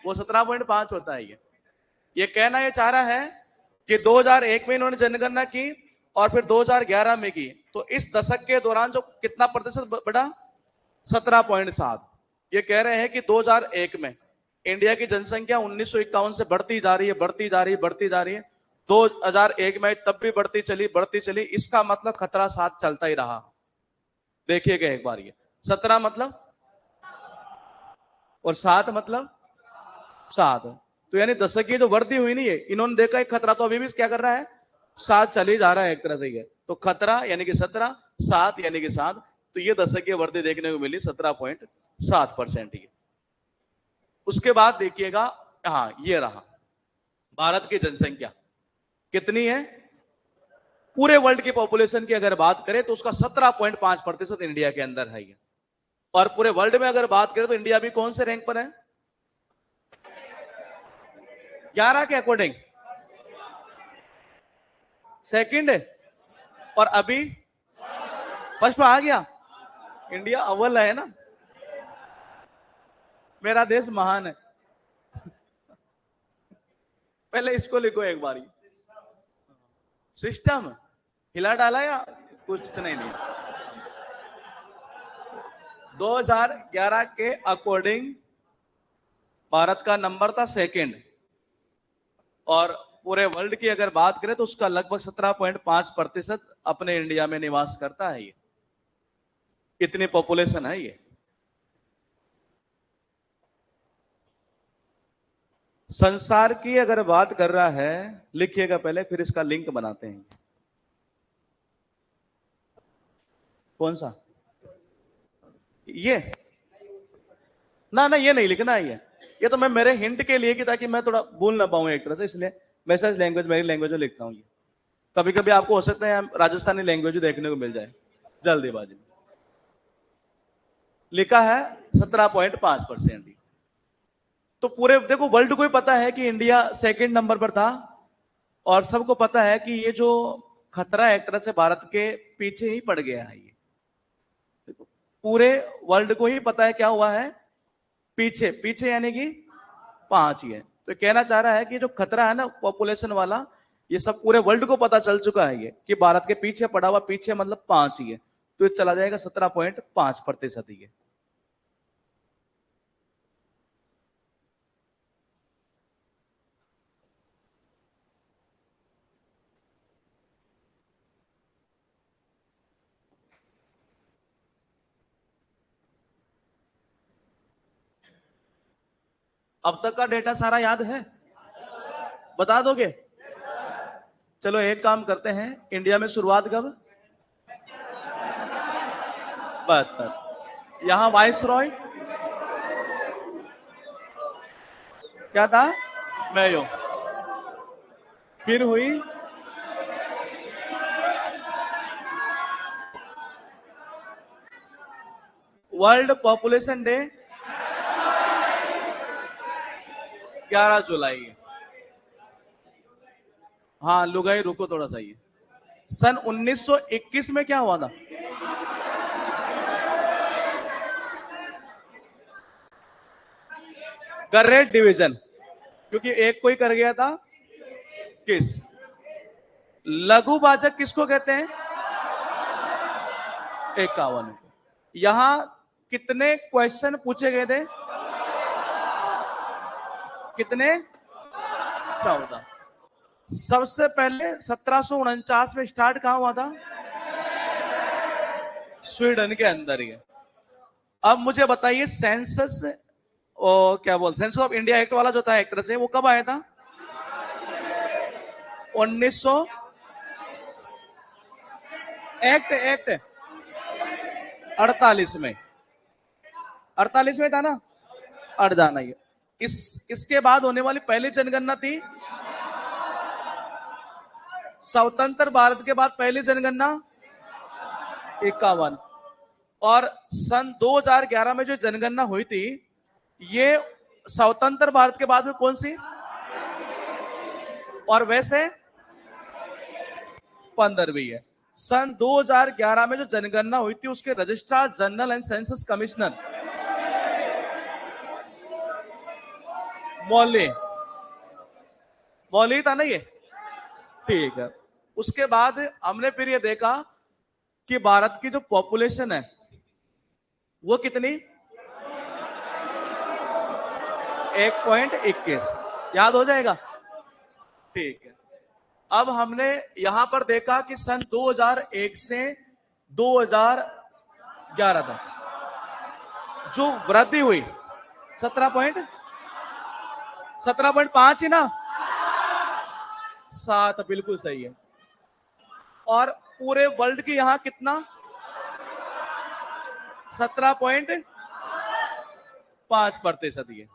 वो 17.5 होता है। ये कहना ये चाह रहा है कि 2001 में इन्होंने जनगणना की और फिर 2011 में की, तो इस दशक के दौरान जो कितना प्रतिशत बढ़ा, 17.7। ये कह रहे हैं कि 2001 में इंडिया की जनसंख्या 1951 से बढ़ती जा रही है, बढ़ती जा रही है, बढ़ती जा रही है। 2001 में तब भी बढ़ती चली, इसका मतलब खतरा साथ चलता ही रहा। देखिएगा एक बार, ये 17 मतलब, और 7 मतलब 7, तो यानी दशक की जो वृद्धि हुई नहीं है, इन्होंने देखा एक खतरा तो अभी भी क्या कर रहा है, साथ चल ही जा रहा है एक तरह से। ये तो खतरा यानी कि 17, 7 यानी कि 7, तो ये दशक की वृद्धि देखने को मिली 17.7% ही। उसके बाद देखिएगा, हाँ ये रहा भारत की जनसंख्या कितनी है, पूरे वर्ल्ड की पॉपुलेशन की अगर बात करें तो उसका 17.5% इंडिया के अंदर है ये। और पूरे वर्ल्ड में अगर बात करें तो इंडिया भी कौन से रैंक पर है, 11 के अकॉर्डिंग सेकंड है, और अभी फर्स्ट में आ गया। इंडिया अव्वल है ना, मेरा देश महान है। पहले इसको लिखो एक बारी, सिस्टम हिला डाला या कुछ नहीं। 2011 के अकॉर्डिंग भारत का नंबर था सेकंड, और पूरे वर्ल्ड की अगर बात करें तो उसका लगभग 17.5% अपने इंडिया में निवास करता है। ये इतनी पॉपुलेशन है ये। संसार की अगर बात कर रहा है, लिखिएगा पहले फिर इसका लिंक बनाते हैं। कौन सा, ये ना ना, ये नहीं लिखना है ये तो मैं मेरे हिंट के लिए कि ताकि मैं थोड़ा भूल ना पाऊं एक तरह से, इसलिए मैसेज लैंग्वेज मेरी लैंग्वेज में लिखता हूँ। ये कभी कभी आपको हो सकता है राजस्थानी लैंग्वेज देखने को मिल जाए जल्दीबाजी में। लिखा है 17.5%। तो पूरे देखो वर्ल्ड को ही पता है कि इंडिया सेकंड नंबर पर था, और सबको पता है कि ये जो खतरा है एक तरह से भारत के पीछे ही पड़ गया है। ये देखो पूरे वर्ल्ड को ही पता है क्या हुआ है, पीछे पीछे यानी कि 5 ही है। तो कहना चाह रहा है कि जो खतरा है ना पॉपुलेशन वाला, ये सब पूरे वर्ल्ड को पता चल चुका है ये कि भारत के पीछे पड़ा हुआ, पीछे मतलब 5 ही है, तो ये चला जाएगा 17.5% ही है। अब तक का डेटा सारा याद है, बता दोगे? चलो एक काम करते हैं, इंडिया में शुरुआत कब, 72। यहां वाइस रॉय क्या था, मेयो। फिर हुई वर्ल्ड पॉपुलेशन डे 11 जुलाई है। हाँ लुगाई रुको थोड़ा सा, ये सन 1921 में क्या हुआ था? ग्रेट डिवीजन, क्योंकि एक कोई कर गया था। किस? लघु भाजक किसको कहते हैं? 51। यहां कितने क्वेश्चन पूछे गए थे? कितने? 14। सबसे पहले 1749 में स्टार्ट कहां हुआ था? स्वीडन के अंदर ही। अब मुझे बताइए सेंसस, क्या बोलते, सेंसस ऑफ इंडिया एक्ट वाला जो था एक तरह से, वो कब आया था? 1900 एक्ट 48 में। 48 में था ना? अड़ जाना ही। इसके बाद होने वाली पहली जनगणना थी स्वतंत्र भारत के बाद पहली जनगणना 51। और सन 2011 में जो जनगणना हुई थी, ये स्वतंत्र भारत के बाद में कौन सी? और वैसे 15वीं है। सन 2011 में जो जनगणना हुई थी, उसके registrar general and census commissioner Mauli था ना ये? ठीक है। उसके बाद हमने फिर ये देखा कि भारत की जो पॉपुलेशन है वो कितनी? 1.21। याद हो जाएगा? ठीक है। अब हमने यहां पर देखा कि सन 2001 से 2011 तक जो वृद्धि हुई 17.5 ही ना? 7, बिल्कुल सही है। और पूरे वर्ल्ड की यहां कितना? 17.5% ये।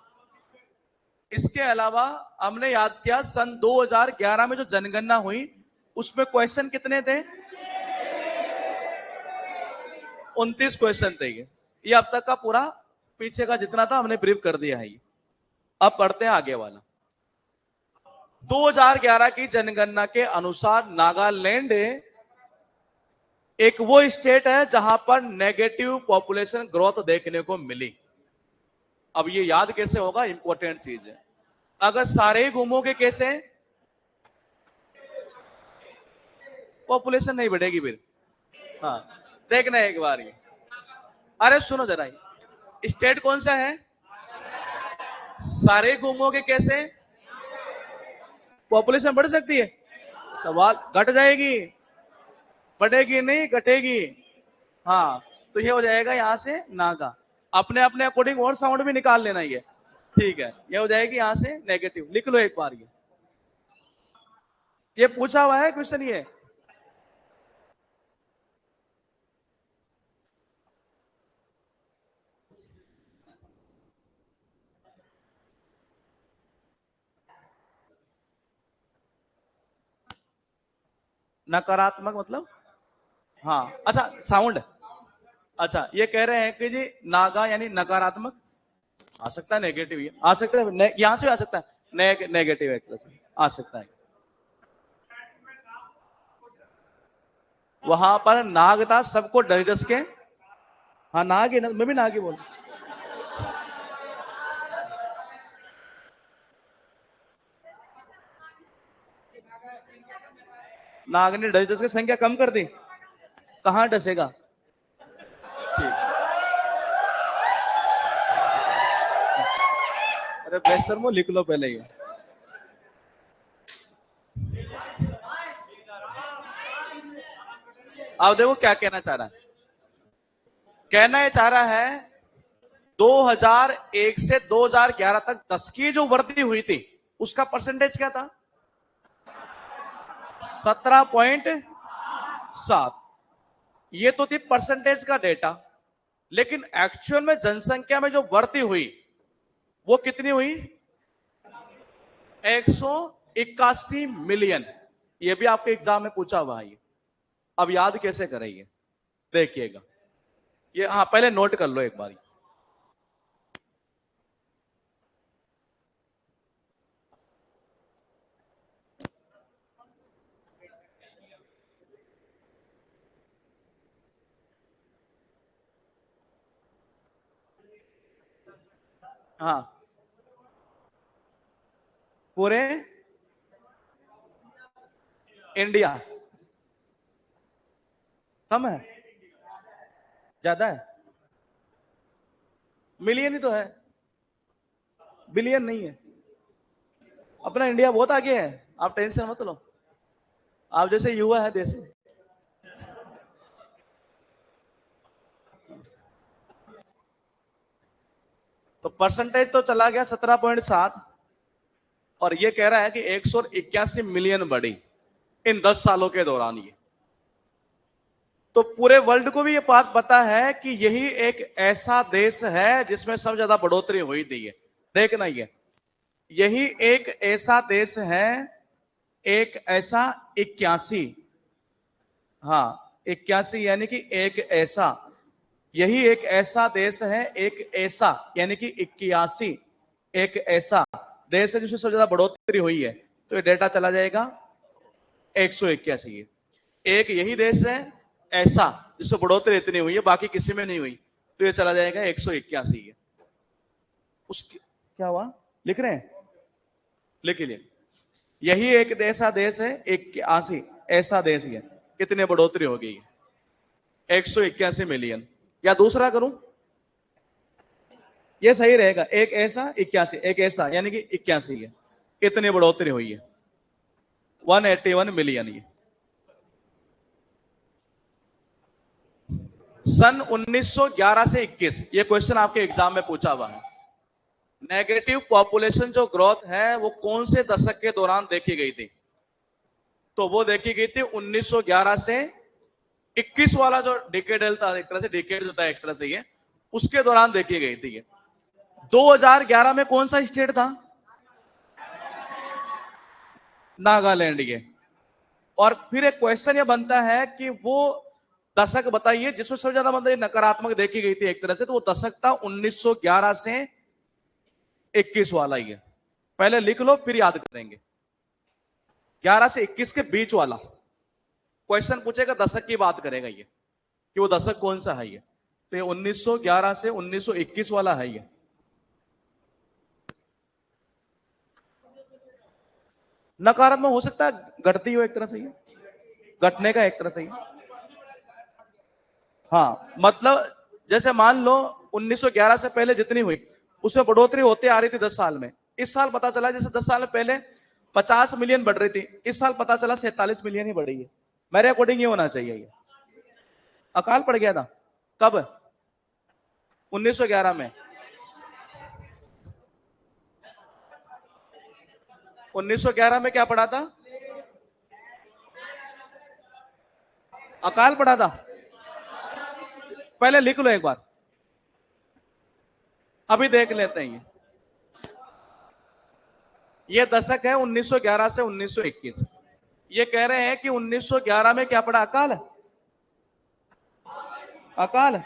इसके अलावा हमने याद किया सन 2011 में जो जनगणना हुई, उसमें क्वेश्चन कितने थे? 29 क्वेश्चन थे। ये अब तक का पूरा पीछे का जितना था हमने ब्रीफ कर दिया है। अब पढ़ते हैं आगे वाला। 2011 की जनगणना के अनुसार नागालैंड एक वो स्टेट है जहां पर नेगेटिव पॉपुलेशन ग्रोथ देखने को मिली। अब ये याद कैसे होगा? इंपॉर्टेंट चीज है। अगर सारे ही घूमोगे कैसे? पॉपुलेशन नहीं बढ़ेगी फिर। हाँ देखना एक बार ये। अरे सुनो जरा, स्टेट कौन सा है? सारे घूमोगे कैसे? पॉपुलेशन बढ़ सकती है? सवाल घट जाएगी, बढ़ेगी नहीं, घटेगी। हाँ तो ये हो जाएगा यहां से नागा। अपने अपने अकॉर्डिंग और साउंड भी निकाल लेना ये। ठीक है, ये हो जाएगी यहां से नेगेटिव। लिख लो एक बार ये पूछा हुआ है क्वेश्चन ये। नकारात्मक मतलब? हाँ अच्छा, साउंड। अच्छा ये कह रहे हैं कि जी नागा यानी नकारात्मक आ सकता है, नेगेटिव ये आ सकता है, यहां से आ सकता है नेगेटिव एक तरह से आ सकता है। वहां पर नाग था, सबको डर डस के। हाँ नाग ही ना, मैं भी नाग ही बोल। नाग ने डस डस के संख्या कम कर दी। कहां डसेगा? ठीक। अरे बेशर्मो लिख लो पहले ये। अब देखो क्या कहना चाह रहा है। कहना ये चाह रहा है 2001 से 2011 तक 10 की जो वृद्धि हुई थी उसका परसेंटेज क्या था? 17.7। ये तो थी परसेंटेज का डेटा, लेकिन एक्चुअल में जनसंख्या में जो वृद्धि हुई वो कितनी हुई? 181 मिलियन। ये भी आपके एग्जाम में पूछा हुआ है। अब याद कैसे करेंगे देखिएगा। ये हाँ, पहले नोट कर लो एक बार। हाँ, पूरे इंडिया कम है, ज्यादा है? मिलियन ही तो है, बिलियन नहीं है। अपना इंडिया बहुत आगे है, आप टेंशन मत लो। आप जैसे युवा है देश में। तो परसेंटेज तो चला गया 17.7, और ये कह रहा है कि 181 मिलियन बढ़ी इन 10 सालों के दौरान। ये तो पूरे वर्ल्ड को भी ये बात पता है कि यही एक ऐसा देश है जिसमें सबसे ज्यादा बढ़ोतरी हुई थी। है देखना, ये यही एक ऐसा देश है, एक ऐसा 81, हाँ 81 यानी कि एक ऐसा, यही एक ऐसा देश है, एक ऐसा यानी कि 81, एक ऐसा देश है जिसमें सबसे ज्यादा बढ़ोतरी हुई है। तो ये डेटा चला जाएगा 181। एक यही देश है ऐसा जिसमें बढ़ोतरी इतनी हुई है, बाकी किसी में नहीं हुई, तो ये चला जाएगा 181 है। उसके क्या हुआ, लिख रहे हैं, लिख लिए। यही एक ऐसा देश है 81, ऐसा देश है, कितनी बढ़ोतरी हो गई है 181 मिलियन। या दूसरा करूं, ये सही रहेगा, एक ऐसा 81, एक ऐसा यानी कि 81 है, इतनी बढ़ोतरी हुई है 181 मिलियन। ये सन 1911 से 21, ये क्वेश्चन आपके एग्जाम में पूछा हुआ है। नेगेटिव पॉपुलेशन जो ग्रोथ है वो कौन से दशक के दौरान देखी गई थी? तो वो देखी गई थी 1911 से 21 वाला जो डिकेडल था, एक तरह से डिकेड जो था एक तरह से, ये उसके दौरान देखी गई थी। ये 2011 में कौन सा स्टेट था? नागालैंड। ये और फिर एक क्वेश्चन ये बनता है कि वो दशक बताइए जिसमें सबसे ज्यादा मतलब नकारात्मक देखी गई थी एक तरह से, तो वो दशक था 1911 से 21 वाला ही है। पहले लिख लो फिर याद करेंगे। 11 से 21 के बीच वाला क्वेश्चन पूछेगा, दशक की बात करेगा ये कि वो दशक कौन सा है। ये तो ये 1911 से 1921 वाला है। ये नकारात्मक हो सकता है, घटती हो एक तरह से, ये घटने का एक तरह से। हाँ मतलब जैसे मान लो 1911 से पहले जितनी हुई उसमें बढ़ोतरी होती आ रही थी 10 साल में। इस साल पता चला जैसे 10 साल में पहले 50 मिलियन बढ़ रही थी, इस साल पता चला 47 मिलियन ही बढ़ी है। मेरे अकॉर्डिंग ये होना चाहिए। ये अकाल पड़ गया था कब? 1911 में। 1911 में क्या पड़ा था? अकाल पड़ा था। पहले लिख लो एक बार, अभी देख लेते हैं। ये दशक है 1911 से 1921। ये कह रहे हैं कि 1911 में क्या पड़ा? अकाल। अकाल,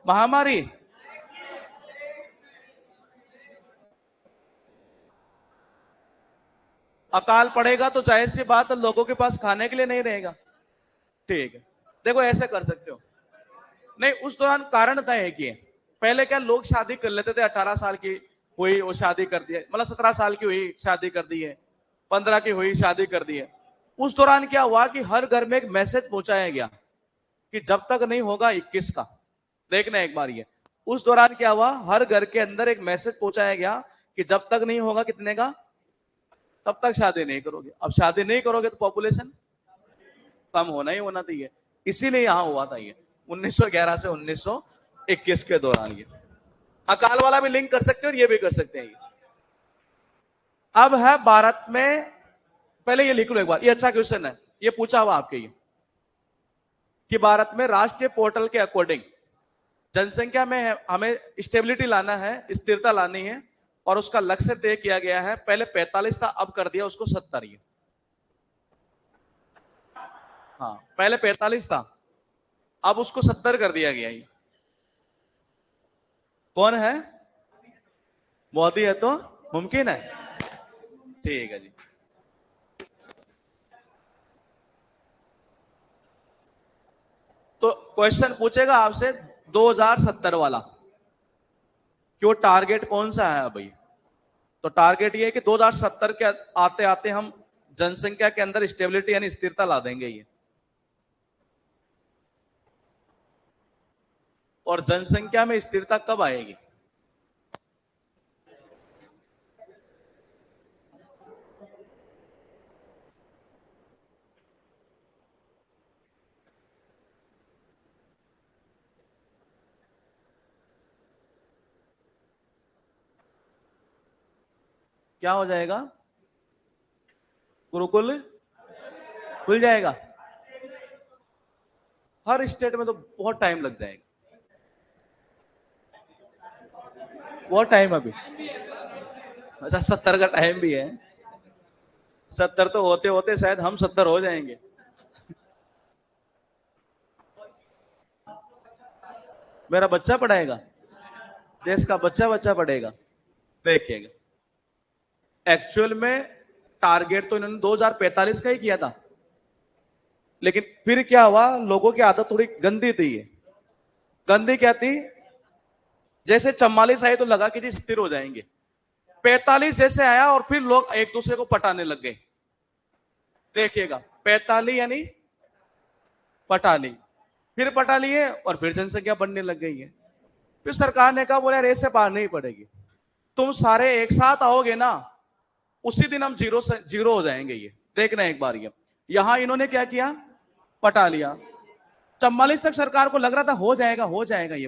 महामारी, अकाल पड़ेगा तो जाहिर सी बात लोगों के पास खाने के लिए नहीं रहेगा। ठीक है, देखो ऐसे कर सकते हो। नहीं, उस दौरान कारण था एक ही, पहले क्या लोग शादी कर लेते थे, 18 साल की हुई वो शादी कर दिया, मतलब 17 साल की हुई शादी कर दी है, 15 की हुई शादी कर दी है। उस दौरान क्या हुआ कि हर घर में एक मैसेज पहुंचाया गया कि जब तक नहीं होगा 21 का, देखना एक बार ये, उस दौरान क्या हुआ, हर घर के अंदर एक मैसेज पहुंचाया गया कि जब तक नहीं होगा कितने का, तब तक शादी नहीं करोगे। अब शादी नहीं करोगे तो पॉपुलेशन कम होना ही होना चाहिए, इसीलिए यहां हुआ था ये 1911 से 1921 के दौरान। ये अकाल वाला भी लिंक कर सकते हो और ये भी कर सकते हैं। अब है भारत में, पहले ये लिख लो एक बार, ये अच्छा क्वेश्चन है, ये पूछा हुआ आपके ये कि भारत में राष्ट्रीय पोर्टल के अकॉर्डिंग जनसंख्या में हमें स्टेबिलिटी लाना है, स्थिरता लानी है, और उसका लक्ष्य तय किया गया है। पहले 45 था, अब कर दिया उसको 70। हाँ, पहले 45 था, अब उसको 70 कर दिया गया। ये कौन है? मोदी है तो मुमकिन है। ठीक है जी। तो क्वेश्चन पूछेगा आपसे 2070 वाला कि वो टारगेट कौन सा है भाई। तो टारगेट ये है कि 2070 के आते आते हम जनसंख्या के अंदर स्टेबिलिटी यानी स्थिरता ला देंगे ये। और जनसंख्या में स्थिरता कब आएगी? क्या हो जाएगा? गुरुकुल खुल जाएगा। हर स्टेट में तो बहुत टाइम लग जाएगा। बहुत टाइम अभी। अच्छा 70 का टाइम भी है। 70 तो होते होते शायद हम 70 हो जाएंगे। मेरा बच्चा पढ़ाएगा, देश का बच्चा बच्चा पढ़ेगा। देखिएगा एक्चुअल में टारगेट तो इन्होंने 2045 का ही किया था, लेकिन फिर क्या हुआ, लोगों की आदत थोड़ी गंदी थी। ये गंदी क्या थी? जैसे 44 आए तो लगा कि जी स्थिर हो जाएंगे। 45 जैसे आया और फिर लोग एक दूसरे को पटाने लग गए। देखिएगा 45 यानी पटा ली, फिर पटा लिए और फिर जनसंख्या बढ़ने लग गई है। फिर सरकार ने कहा बोले यार ऐसे पार नहीं पड़ेगी, तुम सारे एक साथ आओगे ना, उसी दिन हम जीरो से जीरो हो जाएंगे। ये देखना एक बार। ये यहां इन्होंने क्या किया? पटा लिया। 44 तक सरकार को लग रहा था हो जाएगा ये।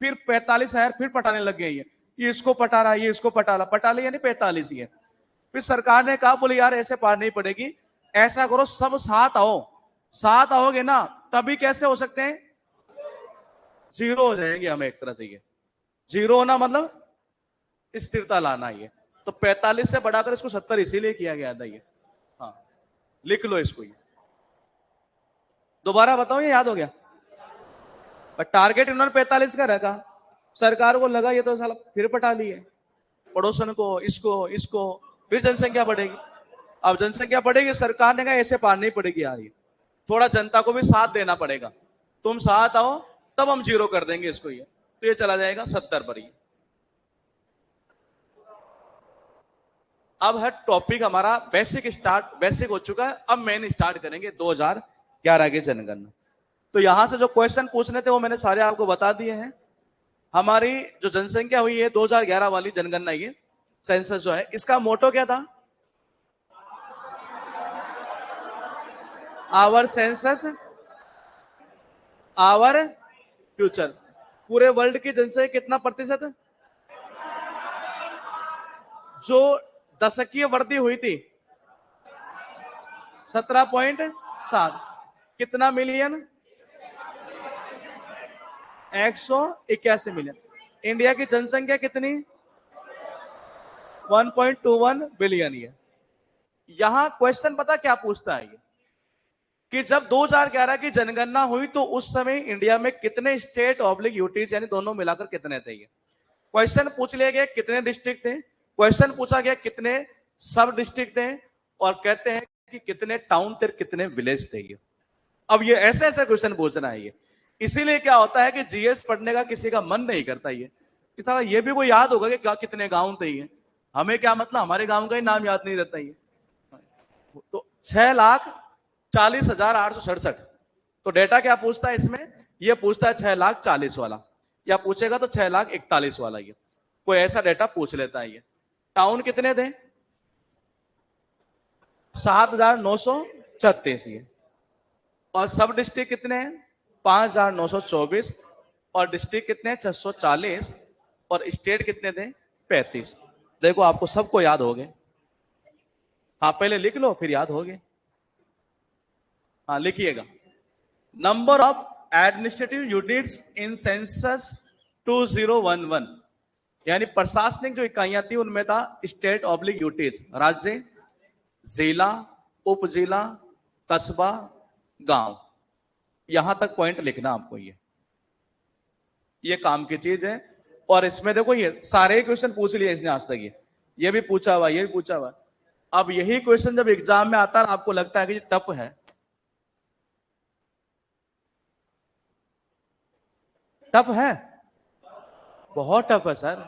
फिर 45 आया, फिर पटाने लग गए। ये इसको पटा रहा, ये इसको पटा रहा, पटा लिया यानी 45 ही है। फिर सरकार ने कहा बोले यार ऐसे पार नहीं पड़ेगी, ऐसा करो सब साथ आओ। साथ आओगे ना तभी कैसे हो सकते हैं? जीरो हो जाएंगे हम एक तरह से। ये जीरो होना मतलब स्थिरता लाना। ये तो 45 से बढ़ाकर इसको 70 इसीलिए किया गया था ये। हाँ लिख लो इसको। ये दोबारा बताओ, ये याद हो गया? पर टारगेट इन्होंने 45 का रखा। सरकार को लगा ये तो साला फिर पटा लिए पड़ोसन को, इसको इसको, फिर जनसंख्या बढ़ेगी। अब जनसंख्या बढ़ेगी, सरकार ने कहा ऐसे पार नहीं पड़ेगी यार। ये थोड़ा जनता को भी साथ देना पड़ेगा, तुम साथ आओ तब हम जीरो कर देंगे इसको। ये तो ये चला जाएगा 70 पर। ये अब है टॉपिक हमारा बेसिक स्टार्ट, बेसिक हो चुका है। अब मेन स्टार्ट करेंगे 2011 की जनगणना। तो यहां से जो क्वेश्चन पूछने थे वो मैंने सारे आपको बता दिए हैं। हमारी जो जनसंख्या हुई है 2011 वाली जनगणना, ये सेंसस जो है, इसका मोटो क्या था? Our census our future. पूरे वर्ल्ड की जनसंख्या कितना प्रतिशत? जो दशकीय वृद्धि हुई थी 17.7। कितना मिलियन? 181 मिलियन। इंडिया की जनसंख्या कितनी? 1.21 बिलियन। ये यहां क्वेश्चन पता क्या पूछता है? ये कि जब 2011 की जनगणना हुई तो उस समय इंडिया में कितने स्टेट ऑब्लिक यूटीज यानी दोनों मिलाकर कितने थे? ये क्वेश्चन पूछ लिया गया कितने डिस्ट्रिक्ट थे, क्वेश्चन पूछा गया कितने सब डिस्ट्रिक्ट थे, और कहते हैं कि कितने टाउन थे, कितने विलेज थे। ये अब ये ऐसे ऐसे क्वेश्चन पूछना है। ये इसीलिए क्या होता है कि जीएस पढ़ने का किसी का मन नहीं करता। ये सारा ये भी कोई याद होगा कि कितने गांव थे। ये हमें क्या मतलब, हमारे गांव का ही नाम याद नहीं रहता। ये तो 6,40,867। तो डेटा क्या पूछता है इसमें? ये पूछता है 6,40,000 वाला, या पूछेगा तो 6,41,000 वाला। ये कोई ऐसा डेटा पूछ लेता है। ये टाउन कितने थे? 7,936। ये और सब डिस्ट्रिक्ट कितने हैं? 5,924। और डिस्ट्रिक्ट कितने हैं? 640। और स्टेट कितने थे? 35। देखो आपको सबको याद हो गए। हाँ पहले लिख लो फिर याद हो गए। हाँ लिखिएगा। Number of administrative units in census 2011, यानी प्रशासनिक जो इकाइयां थी उनमें था स्टेट ऑब्लिक यूटीज, राज्य, जिला, उप जिला, कस्बा, गांव। यहां तक पॉइंट लिखना आपको, ये काम की चीज है। और इसमें देखो ये सारे क्वेश्चन पूछ लिए इसने आज तक, ये भी पूछा हुआ, ये भी पूछा हुआ। अब यही क्वेश्चन जब एग्जाम में आता है आपको लगता है कि टफ है, टफ है, बहुत टफ है सर।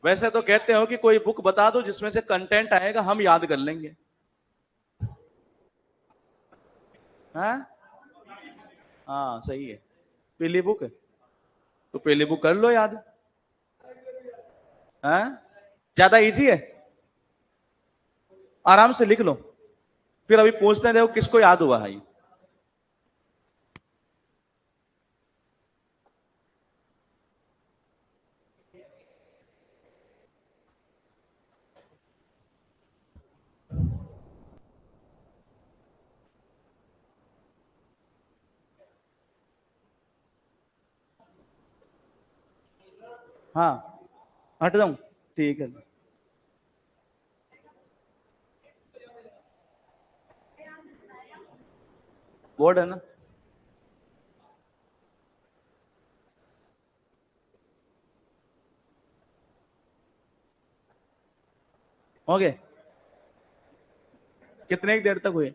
वैसे तो कहते हो कि कोई बुक बता दो जिसमें से कंटेंट आएगा, हम याद कर लेंगे। हाँ हाँ सही है, पीली बुक है तो पीली बुक कर लो याद। हाँ ज्यादा इजी है, आराम से लिख लो, फिर अभी पूछते देखो किसको याद हुआ है। हाँ हट जाऊं, ठीक है। बोर्ड है ना, हो गए, कितने की देर तक हुए?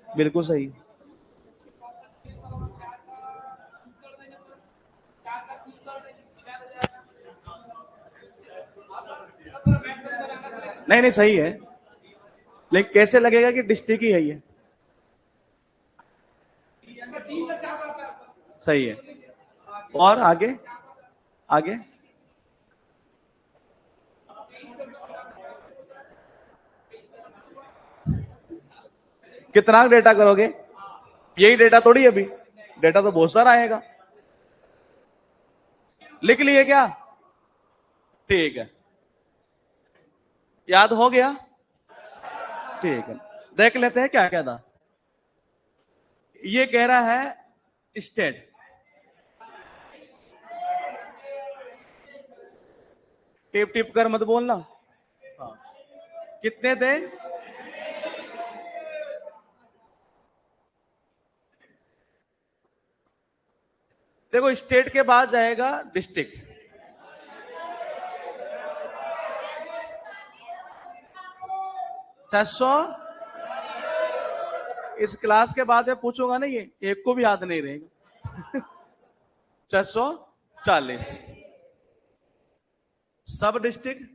बिल्कुल सही। नहीं नहीं सही है, लेकिन कैसे लगेगा कि डिस्ट्रिक्ट ही है ये? सही है। और आगे, आगे कितना डेटा करोगे? यही डेटा थोड़ी है, अभी डेटा तो बहुत सारा आएगा। लिख लिए क्या? ठीक है, याद हो गया? ठीक है, देख लेते हैं क्या क्या था। ये कह रहा है स्टेट, टिप टिप कर मत बोलना। हाँ कितने थे? देखो स्टेट के बाद जाएगा डिस्ट्रिक्ट, 600। इस क्लास के बाद में पूछूंगा नहीं, ये एक को भी याद नहीं रहेगा। 640 सब डिस्ट्रिक्ट।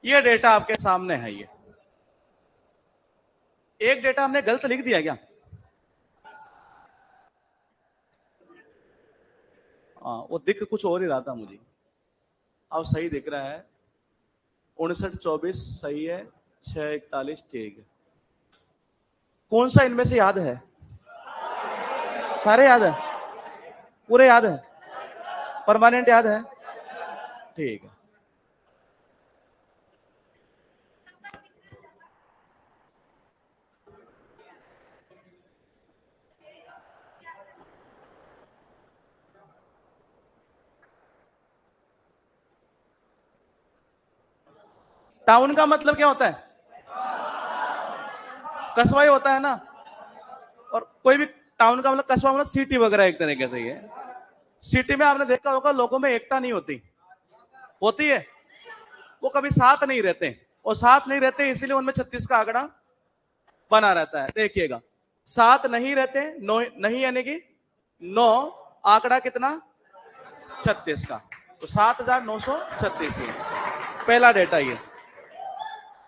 ये डेटा आपके सामने है, ये एक डेटा हमने गलत लिख दिया क्या? हाँ वो दिख कुछ और ही रहा था मुझे, अब सही दिख रहा है। 59-24 सही है, 641 ठीक है। कौन सा इनमें से याद है? सारे याद है, पूरे याद है, परमानेंट याद है, ठीक है। टाउन का मतलब क्या होता है? कस्बा ही होता है ना। और कोई भी टाउन का मतलब, कस्बा मतलब सिटी वगैरह एक तरीके से ही है। सिटी में आपने देखा होगा लोगों में एकता नहीं होती, होती है? वो कभी साथ नहीं रहते, और साथ नहीं रहते इसीलिए उनमें 36 का आंकड़ा बना रहता है। देखिएगा, साथ नहीं रहते, नौ नहीं यानी कि 9, आंकड़ा कितना? 36 का, तो 7,936 ये पहला डेटा ये।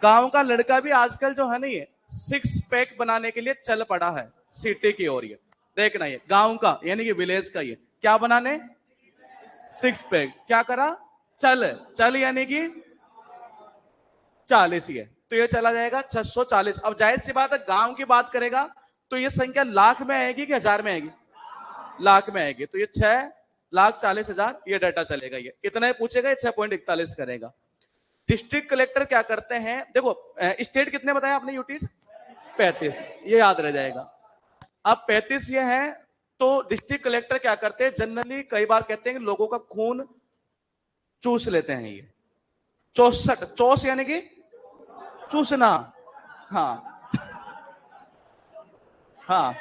गांव का लड़का भी आजकल जो है नहीं, 6 पैक बनाने के लिए चल पड़ा है सिटी की ओर। ये देखना, ये गांव का यानी कि विलेज का, ये क्या बनाने, 6 पैक। क्या करा, चल चल यानी कि 40 ही है, तो ये चला जाएगा 640। अब जाहिर सी बात है गांव की बात करेगा तो ये संख्या लाख में आएगी कि हजार में आएगी, लाख में आएगी। तो ये 6,40,000 ये डाटा चलेगा। ये इतना ही पूछेगा, ये 6.41 करेगा। डिस्ट्रिक्ट कलेक्टर क्या करते हैं, देखो स्टेट कितने बताया आपने यूटीज, 35, ये याद रह जाएगा। अब 35 ये है, तो डिस्ट्रिक्ट कलेक्टर क्या करते हैं, जनरली कई बार कहते हैं कि लोगों का खून चूस लेते हैं। ये 64, चौस यानी कि चूसना, हाँ हाँ,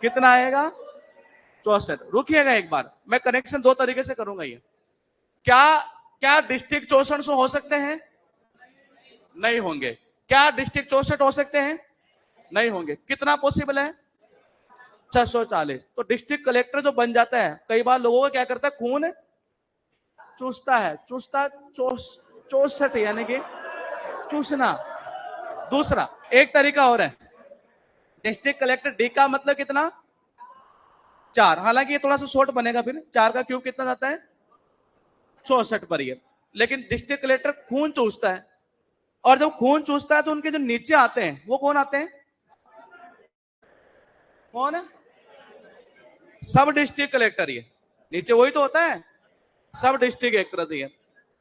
कितना आएगा, 64। रुकिएगा एक बार, मैं कनेक्शन दो तरीके से करूंगा। ये क्या क्या डिस्ट्रिक्ट 64 हो सकते हैं, नहीं होंगे। क्या डिस्ट्रिक्ट 64 हो सकते हैं, नहीं होंगे। कितना पॉसिबल है, 640। तो डिस्ट्रिक्ट कलेक्टर जो बन जाता है, कई बार लोगों को क्या करता है, खून चूसता है, चूसता 64 यानी कि चूसना। दूसरा एक तरीका और है, डिस्ट्रिक्ट कलेक्टर डी का मतलब कितना, 4। हालांकि ये थोड़ा सा शॉर्ट बनेगा, फिर 4 का क्यूब कितना जाता है, 64 पर। ये लेकिन डिस्ट्रिक्ट कलेक्टर खून चूसता है, और जब खून चूसता है तो उनके जो नीचे आते हैं वो कौन आते हैं, कौन है, सब डिस्ट्रिक्ट कलेक्टर। ये नीचे वही तो होता है, सब डिस्ट्रिक्ट एक तरह से।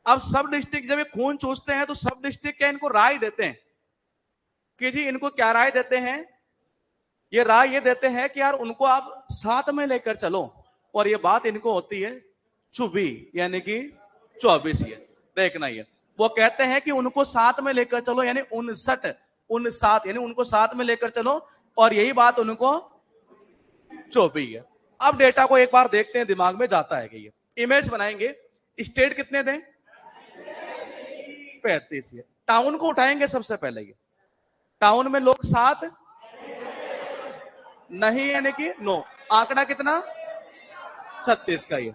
अब सब डिस्ट्रिक्ट जब ये खून चूसते हैं तो सब डिस्ट्रिक्ट क्या इनको राय देते हैं कि जी, इनको क्या राय देते हैं, ये राय ये देते हैं कि यार उनको आप साथ में लेकर चलो। और ये बात इनको होती है चुबी यानी कि 24। ये देखना, ये वो कहते हैं कि उनको साथ में लेकर चलो, यानी 59 यानी उनको साथ में लेकर चलो, और यही बात उनको 24 है। अब डेटा को एक बार देखते हैं, दिमाग में जाता है कि ये इमेज बनाएंगे। स्टेट कितने दें, 35 है। टाउन को उठाएंगे सबसे पहले। ये टाउन में लोग 7 नहीं यानी कि 9, आंकड़ा कितना, 36 का। ये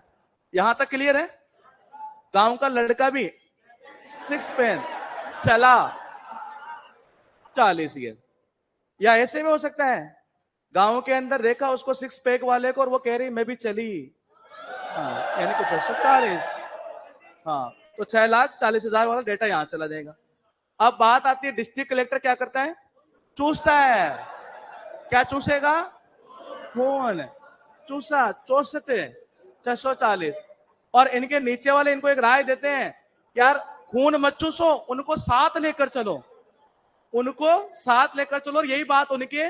यहां तक क्लियर है। गांव का लड़का भी 6 पेन चला 40 है। या ऐसे में हो सकता है, गांव के अंदर देखा उसको 6 पैक वाले को और वो कह रही मैं भी चली, हाँ, यानी कुछ 640। हाँ, तो 6,40,000 वाला डेटा यहां चला जाएगा। अब बात आती है डिस्ट्रिक्ट कलेक्टर क्या करता है, चूसता है। क्या चूसेगा, खून चूसा, 64, 640। और इनके नीचे वाले इनको एक राय देते हैं, यार खून मत चूसो, उनको साथ लेकर चलो, उनको साथ लेकर चलो। और यही बात उनके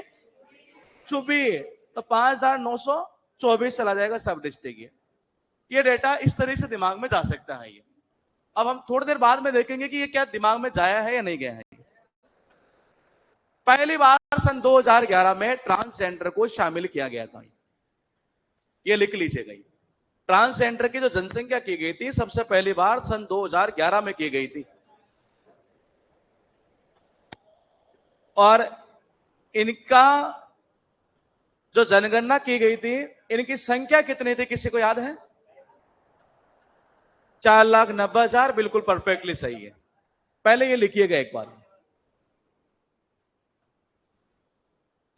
चुभी, तो 5,924 चला जाएगा सब डिस्ट्रिक्ट। ये डेटा इस तरह से दिमाग में जा सकता है। ये अब हम थोड़ी देर बाद में देखेंगे कि ये क्या दिमाग में जाया है या नहीं गया है। पहली बार सन 2011 में ट्रांसजेंडर को शामिल किया गया था। ये लिख लीजिएगा। ट्रांसजेंडर की जो जनसंख्या की गई थी सबसे पहली बार सन 2011 में की गई थी। और इनका जो जनगणना की गई थी, इनकी संख्या कितनी थी, किसी को याद है, 4,90,000। बिल्कुल परफेक्टली सही है। पहले ये लिखिएगा एक बार।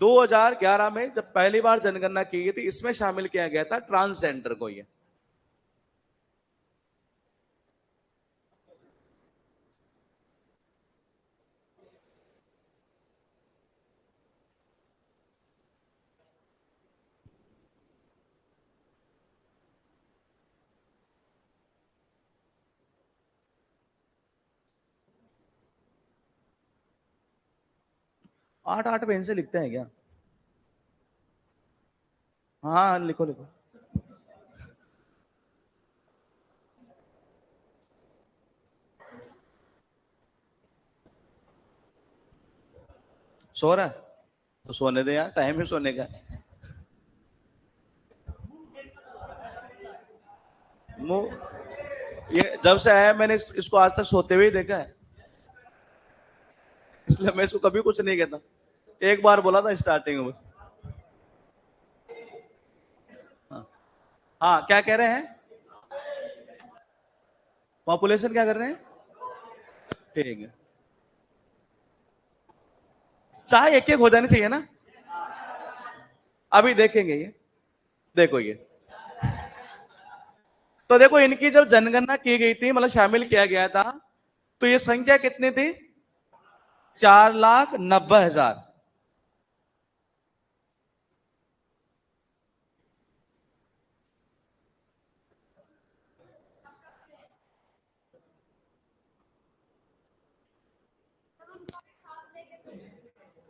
2011 में जब पहली बार जनगणना की गई थी, इसमें शामिल किया गया था ट्रांसजेंडर को। ये 8 पेन से लिखते हैं क्या, हाँ लिखो लिखो। सो रहा है तो सोने दे यार, टाइम है सोने का। ये जब से आया मैंने इसको आज तक सोते हुए ही देखा है, इसलिए मैं इसको कभी कुछ नहीं कहता। एक बार बोला था स्टार्टिंग में बस। हाँ, हाँ क्या कह रहे हैं, पॉपुलेशन क्या कर रहे हैं, ठीक है, चाय एक एक हो जानी चाहिए ना। अभी देखेंगे ये, देखो ये, तो देखो इनकी जब जनगणना की गई थी, मतलब शामिल किया गया था, तो ये संख्या कितनी थी? 4,90,000।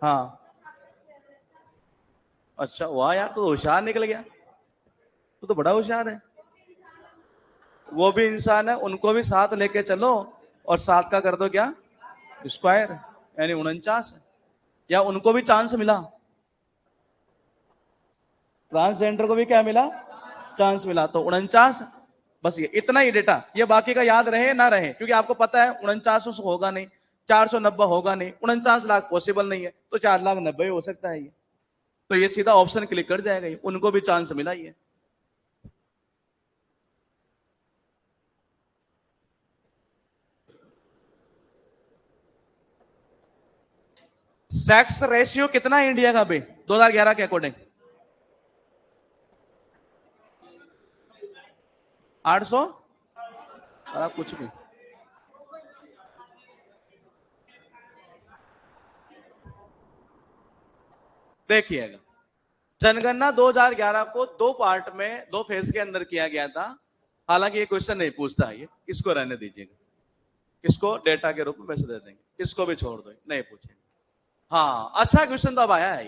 हाँ, अच्छा वाह यार, तो होशियार निकल गया, तो बड़ा होशियार है। वो भी इंसान है, उनको भी साथ लेके चलो, और सात का कर दो क्या, स्क्वायर, यानी 49। या उनको भी चांस मिला, ट्रांसजेंडर को भी क्या मिला, चांस मिला, तो 49। बस ये इतना ही डेटा, ये बाकी का याद रहे ना रहे, क्योंकि आपको पता है 49 होगा नहीं, 490 होगा नहीं, 49 लाख पॉसिबल नहीं है, तो 4,90,000 हो सकता है ये। तो ये सीधा ऑप्शन क्लिक कर जाएगा, ये उनको भी चांस मिला ये। सेक्स रेशियो कितना है इंडिया का भी 2011 के अकॉर्डिंग? 800, सारा कुछ भी। देखिएगा, जनगणना 2011 को दो पार्ट में, दो फेज के अंदर किया गया था। हालांकि ये क्वेश्चन नहीं पूछता है, ये इसको रहने दीजिएगा, इसको डेटा के रूप में वैसे दे देंगे, इसको भी छोड़ दो, नहीं पूछेंगे। हाँ, अच्छा क्वेश्चन तो अब आया है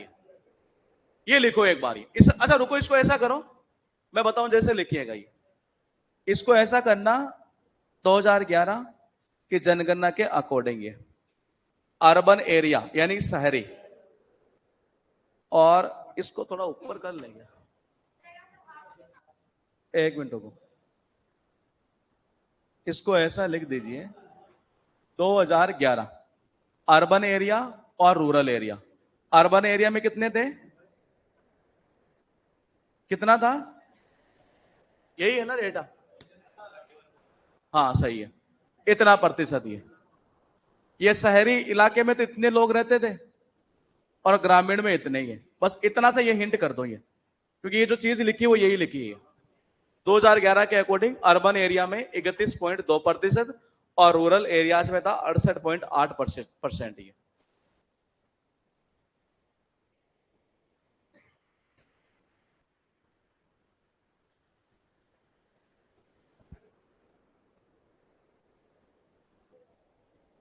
ये लिखो एक बार इस, अच्छा रुको, इसको ऐसा करो, मैं बताऊं जैसे लिखिएगा ये, इसको ऐसा करना, 2011 की जनगणना के अकॉर्डिंग ये अर्बन एरिया यानी शहरी, और इसको थोड़ा ऊपर कर लेंगे, एक मिनट को, इसको ऐसा लिख दीजिए, 2011 अर्बन एरिया और रूरल एरिया। अर्बन एरिया में कितने थे, कितना था, यही है ना डेटा, हाँ सही है, इतना प्रतिशत ये शहरी इलाके में तो इतने लोग रहते थे, और ग्रामीण में इतने ही है, बस इतना से ये हिंट कर दो ये, क्योंकि ये जो चीज लिखी है वो यही लिखी है। 2011 के अकॉर्डिंग अर्बन एरिया में 31.2% और रूरल एरियाज में था 68.8% ये।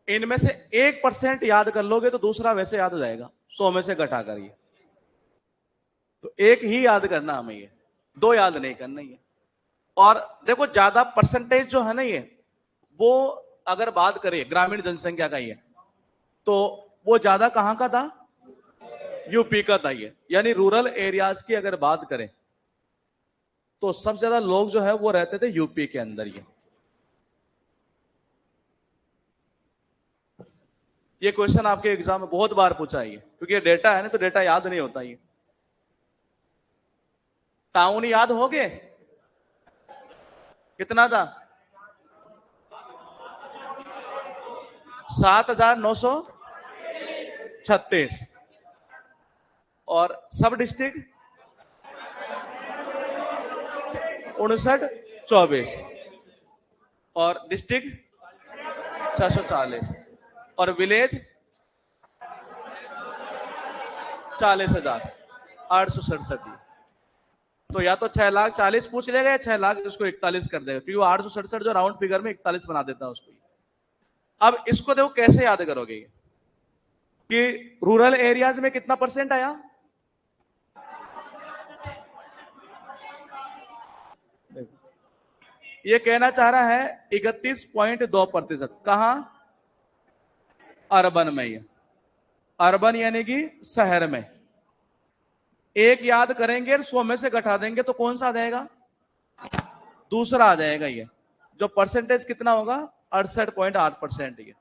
इनमें से 1% याद कर लोगे तो दूसरा वैसे याद हो जाएगा, 100 में से घटा कर ये, तो एक ही याद करना हमें, ये दो याद नहीं करना ये। और देखो ज्यादा परसेंटेज जो है ना ये, वो अगर बात करें ग्रामीण जनसंख्या का ये, तो वो ज्यादा कहां का था, यूपी का था ये, यानी रूरल एरियाज की अगर बात करें तो सबसे ज्यादा लोग जो है वो रहते थे यूपी के अंदर ये क्वेश्चन आपके एग्जाम में बहुत बार पूछा है, क्योंकि ये डेटा है ना, तो डेटा याद नहीं होता ये। टाउन याद हो गए, कितना था, 7,936, और सब डिस्ट्रिक्ट 5924, और डिस्ट्रिक्ट 640, और विलेज 40,867। तो या तो 6,40,000 पूछ लेगा, या 6,00,000 इसको 41 कर देगा, क्योंकि वो 867 जो राउंड फिगर में 41 बना देता है उसको। अब इसको देखो कैसे याद करोगे कि रूरल एरियाज में कितना परसेंट आया, ये कहना चाह रहा है 31.2%, कहां, अर्बन में, ये अर्बन यानी कि शहर में। एक याद करेंगे, 100 में से घटा देंगे तो कौन सा आ जाएगा, दूसरा आ जाएगा ये, जो परसेंटेज कितना होगा, 68.8% ये।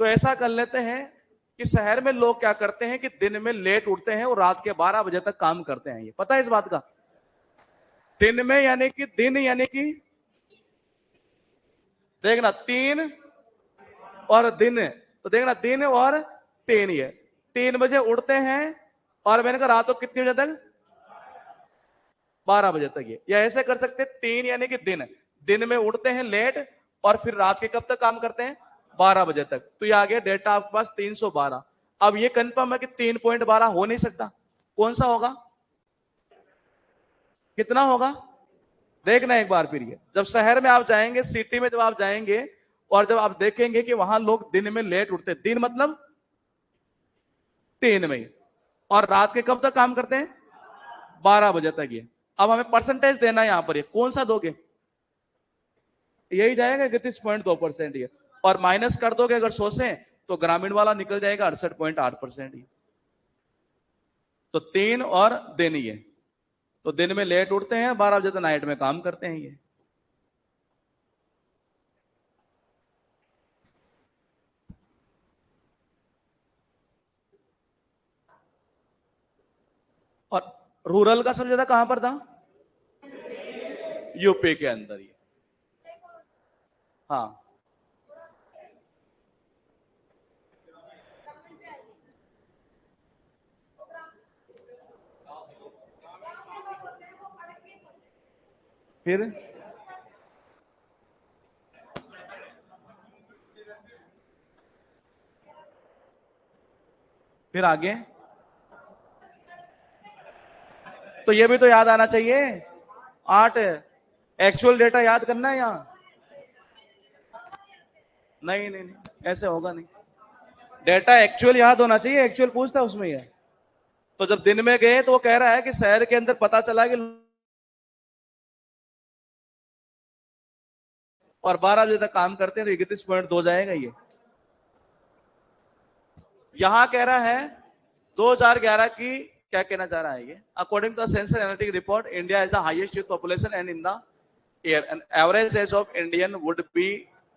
तो ऐसा कर लेते हैं कि शहर में लोग क्या करते हैं कि दिन में लेट उठते हैं और रात के 12 बजे तक काम करते हैं, ये पता है इस बात का, दिन में यानी कि दिन, यानी कि देखना 3 और दिन, तो देखना दिन और 3 ये 3 बजे उठते हैं और मैंने कहा रात को कितने बजे तक, 12 बजे तक। ये या ऐसे कर सकते हैं 3 यानी कि दिन में उठते हैं लेट और फिर रात के कब तक काम करते हैं, 12 बजे तक। तो ये आ गया डेटा आपके पास 312। अब ये कंफर्म है कि 3.12 हो नहीं सकता, कौन सा होगा, कितना होगा, देखना एक बार। फिर ये जब शहर में आप जाएंगे, सिटी में जब आप जाएंगे और जब आप देखेंगे कि वहां लोग दिन में लेट उठते, दिन मतलब 3 में, और रात के कब तक काम करते हैं, 12 बजे तक। ये अब हमें परसेंटेज देना है यहां पर, ये कौन सा दोगे, यही जाएगा 31.2% ये, और माइनस कर दोगे अगर 100 से तो ग्रामीण वाला निकल जाएगा 68.8%। तो 3 और दिन, ये तो दिन में लेट उठते हैं, 12 बजे तक नाइट में काम करते हैं ये। और रूरल का सबसे ज्यादा कहां पर था, यूपी के अंदर ये। हाँ फिर आगे, तो ये भी तो याद आना चाहिए, 8 एक्चुअल डेटा याद करना है यहां। नहीं नहीं नहीं, ऐसे होगा नहीं, डेटा एक्चुअल याद होना चाहिए, एक्चुअल पूछता उसमें ये। तो जब दिन में गए तो वो कह रहा है कि शहर के अंदर पता चला कि, और 12 बजे तक काम करते हैं, तो 31.2 जाएगा ये। यहां कह रहा है 2011 की, क्या कहना चाह रहा है ये, according to census analytic report India is the highest youth population and in the year end average age of Indian would be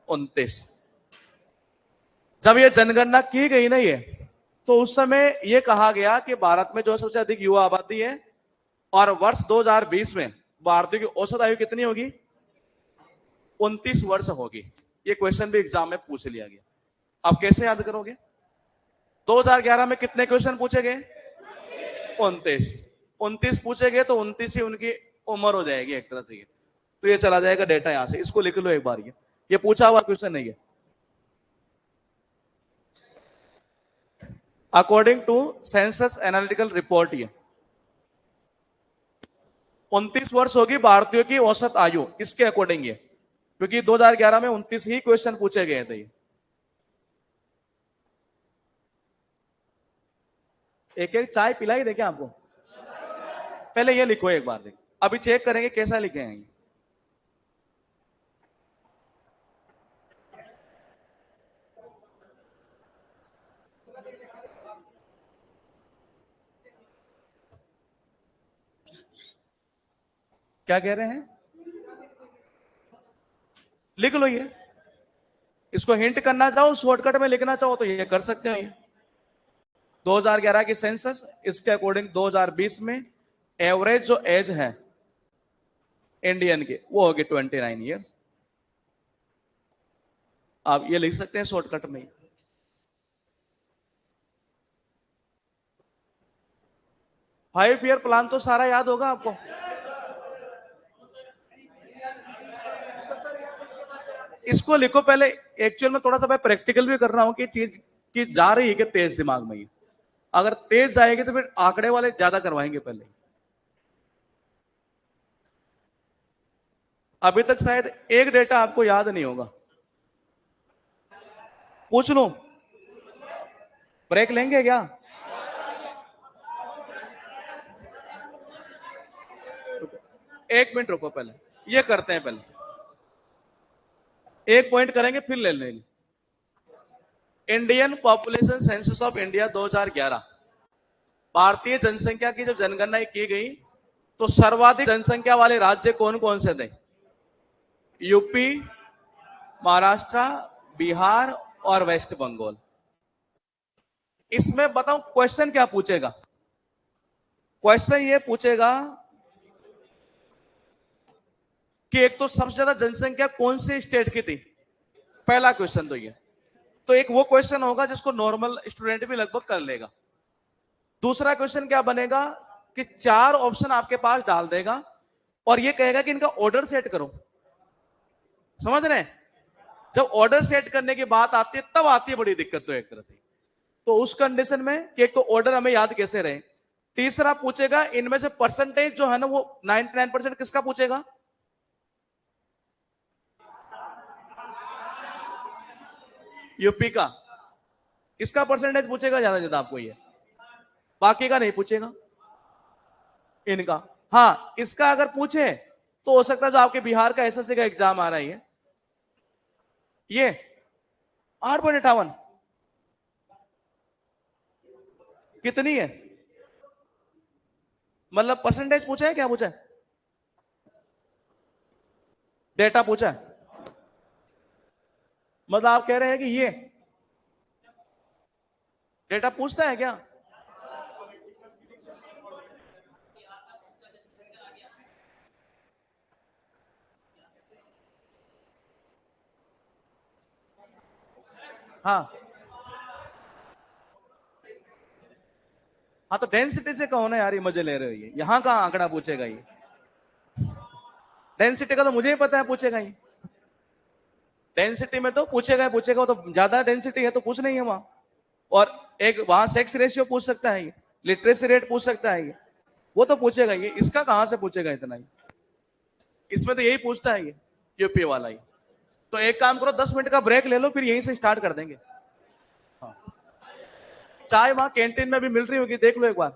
29। जब ये जनगणना की गई ना ये, तो उस समय ये कहा गया कि भारत में जो सबसे अधिक युवा आबादी है, और वर्ष 2020 में भारतीयों की औसत आयु कितनी होगी, 29 वर्ष होगी। ये क्वेश्चन भी एग्जाम में पूछ लिया गया। अब कैसे याद करोगे, 2011 में कितने क्वेश्चन पूछे गए, 29 पूछे गए, तो 29 ही उनकी उम्र हो जाएगी एक तरह से। तो ये चला जाएगा डेटा यहां से, इसको लिख लो एक बार, ये पूछा हुआ क्वेश्चन नहीं है। According to census analytical report, ये 29 वर्ष होगी भारतीयों की औसत आयु, इसके अकॉर्डिंग ये, क्योंकि 2011 में 29 ही क्वेश्चन पूछे गए थे। एक एक चाय पिलाई दे क्या आपको, पहले ये लिखो एक बार, देखो अभी चेक करेंगे कैसा लिखे हैं। क्या कह रहे हैं, लिख लो ये, इसको हिंट करना चाहो, शॉर्टकट में लिखना चाहो तो ये कर सकते हो। ये 2011 की सेंसस, इसके अकॉर्डिंग 2020 में एवरेज जो एज है इंडियन के वो होगी 29 ईयर्स। आप ये लिख सकते हैं शॉर्टकट में। 5 ईयर प्लान तो सारा याद होगा आपको, इसको लिखो पहले। एक्चुअल में थोड़ा सा मैं प्रैक्टिकल भी कर रहा हूं कि चीज की जा रही है कि तेज दिमाग में, अगर तेज जाएगी तो फिर आंकड़े वाले ज्यादा करवाएंगे पहले। अभी तक शायद एक डेटा आपको याद नहीं होगा, पूछ लो, ब्रेक लेंगे क्या, एक मिनट रुको, पहले ये करते हैं, पहले एक पॉइंट करेंगे फिर ले लेंगे। Indian population census of India 2011, भारतीय जनसंख्या की जब जनगणना की गई तो सर्वाधिक जनसंख्या वाले राज्य कौन कौन से थे, यूपी, महाराष्ट्र, बिहार और वेस्ट बंगाल। इसमें बताऊं क्वेश्चन क्या पूछेगा, क्वेश्चन ये पूछेगा कि एक तो सबसे ज्यादा जनसंख्या कौन से स्टेट की थी, पहला क्वेश्चन तो ये। तो एक वो क्वेश्चन होगा जिसको नॉर्मल स्टूडेंट भी लगभग कर लेगा। दूसरा क्वेश्चन क्या बनेगा कि 4 ऑप्शन आपके पास डाल देगा और ये कहेगा कि इनका ऑर्डर सेट करो। समझ रहे हैं? जब ऑर्डर सेट करने की बात आती है तब आती है बड़ी दिक्कत। तो एक तरह से तो उस कंडीशन में कि एक तो ऑर्डर हमें याद कैसे रहे। तीसरा पूछेगा इनमें से परसेंटेज जो है ना वो 99% किसका पूछेगा? यूपी का। किसका परसेंटेज पूछेगा ज्यादा ज्यादा आपको? ये बाकी का नहीं पूछेगा, इनका। हाँ, इसका अगर पूछे तो हो सकता है जो आपके बिहार का एसएससी का एग्जाम आ रहा है ये 8.58 कितनी है? मतलब परसेंटेज पूछा है, क्या पूछा है? डेटा पूछा है? मतलब आप कह रहे हैं कि ये डेटा पूछता है क्या? हाँ हाँ, तो डेंसिटी से कहो ना यार, ये मजे ले रहे हो। ये यहां का आंकड़ा पूछेगा ये। डेंसिटी का तो मुझे ही पता है पूछेगा ये। डेंसिटी में तो पूछेगा पूछेगा, तो ज्यादा डेंसिटी है तो पूछ नहीं है वहां। और एक वहां सेक्स रेशियो पूछ सकता है ये, लिटरेसी रेट पूछ सकता है ये, वो तो पूछेगा ये। इसका कहां से पूछेगा इतना ही? इसमें तो यही पूछता है ये यूपी वाला ही। तो एक काम करो, 10 मिनट का ब्रेक ले लो, फिर यहीं से स्टार्ट कर देंगे। हाँ। चाय वहां कैंटीन में भी मिल रही होगी, देख लो एक बार।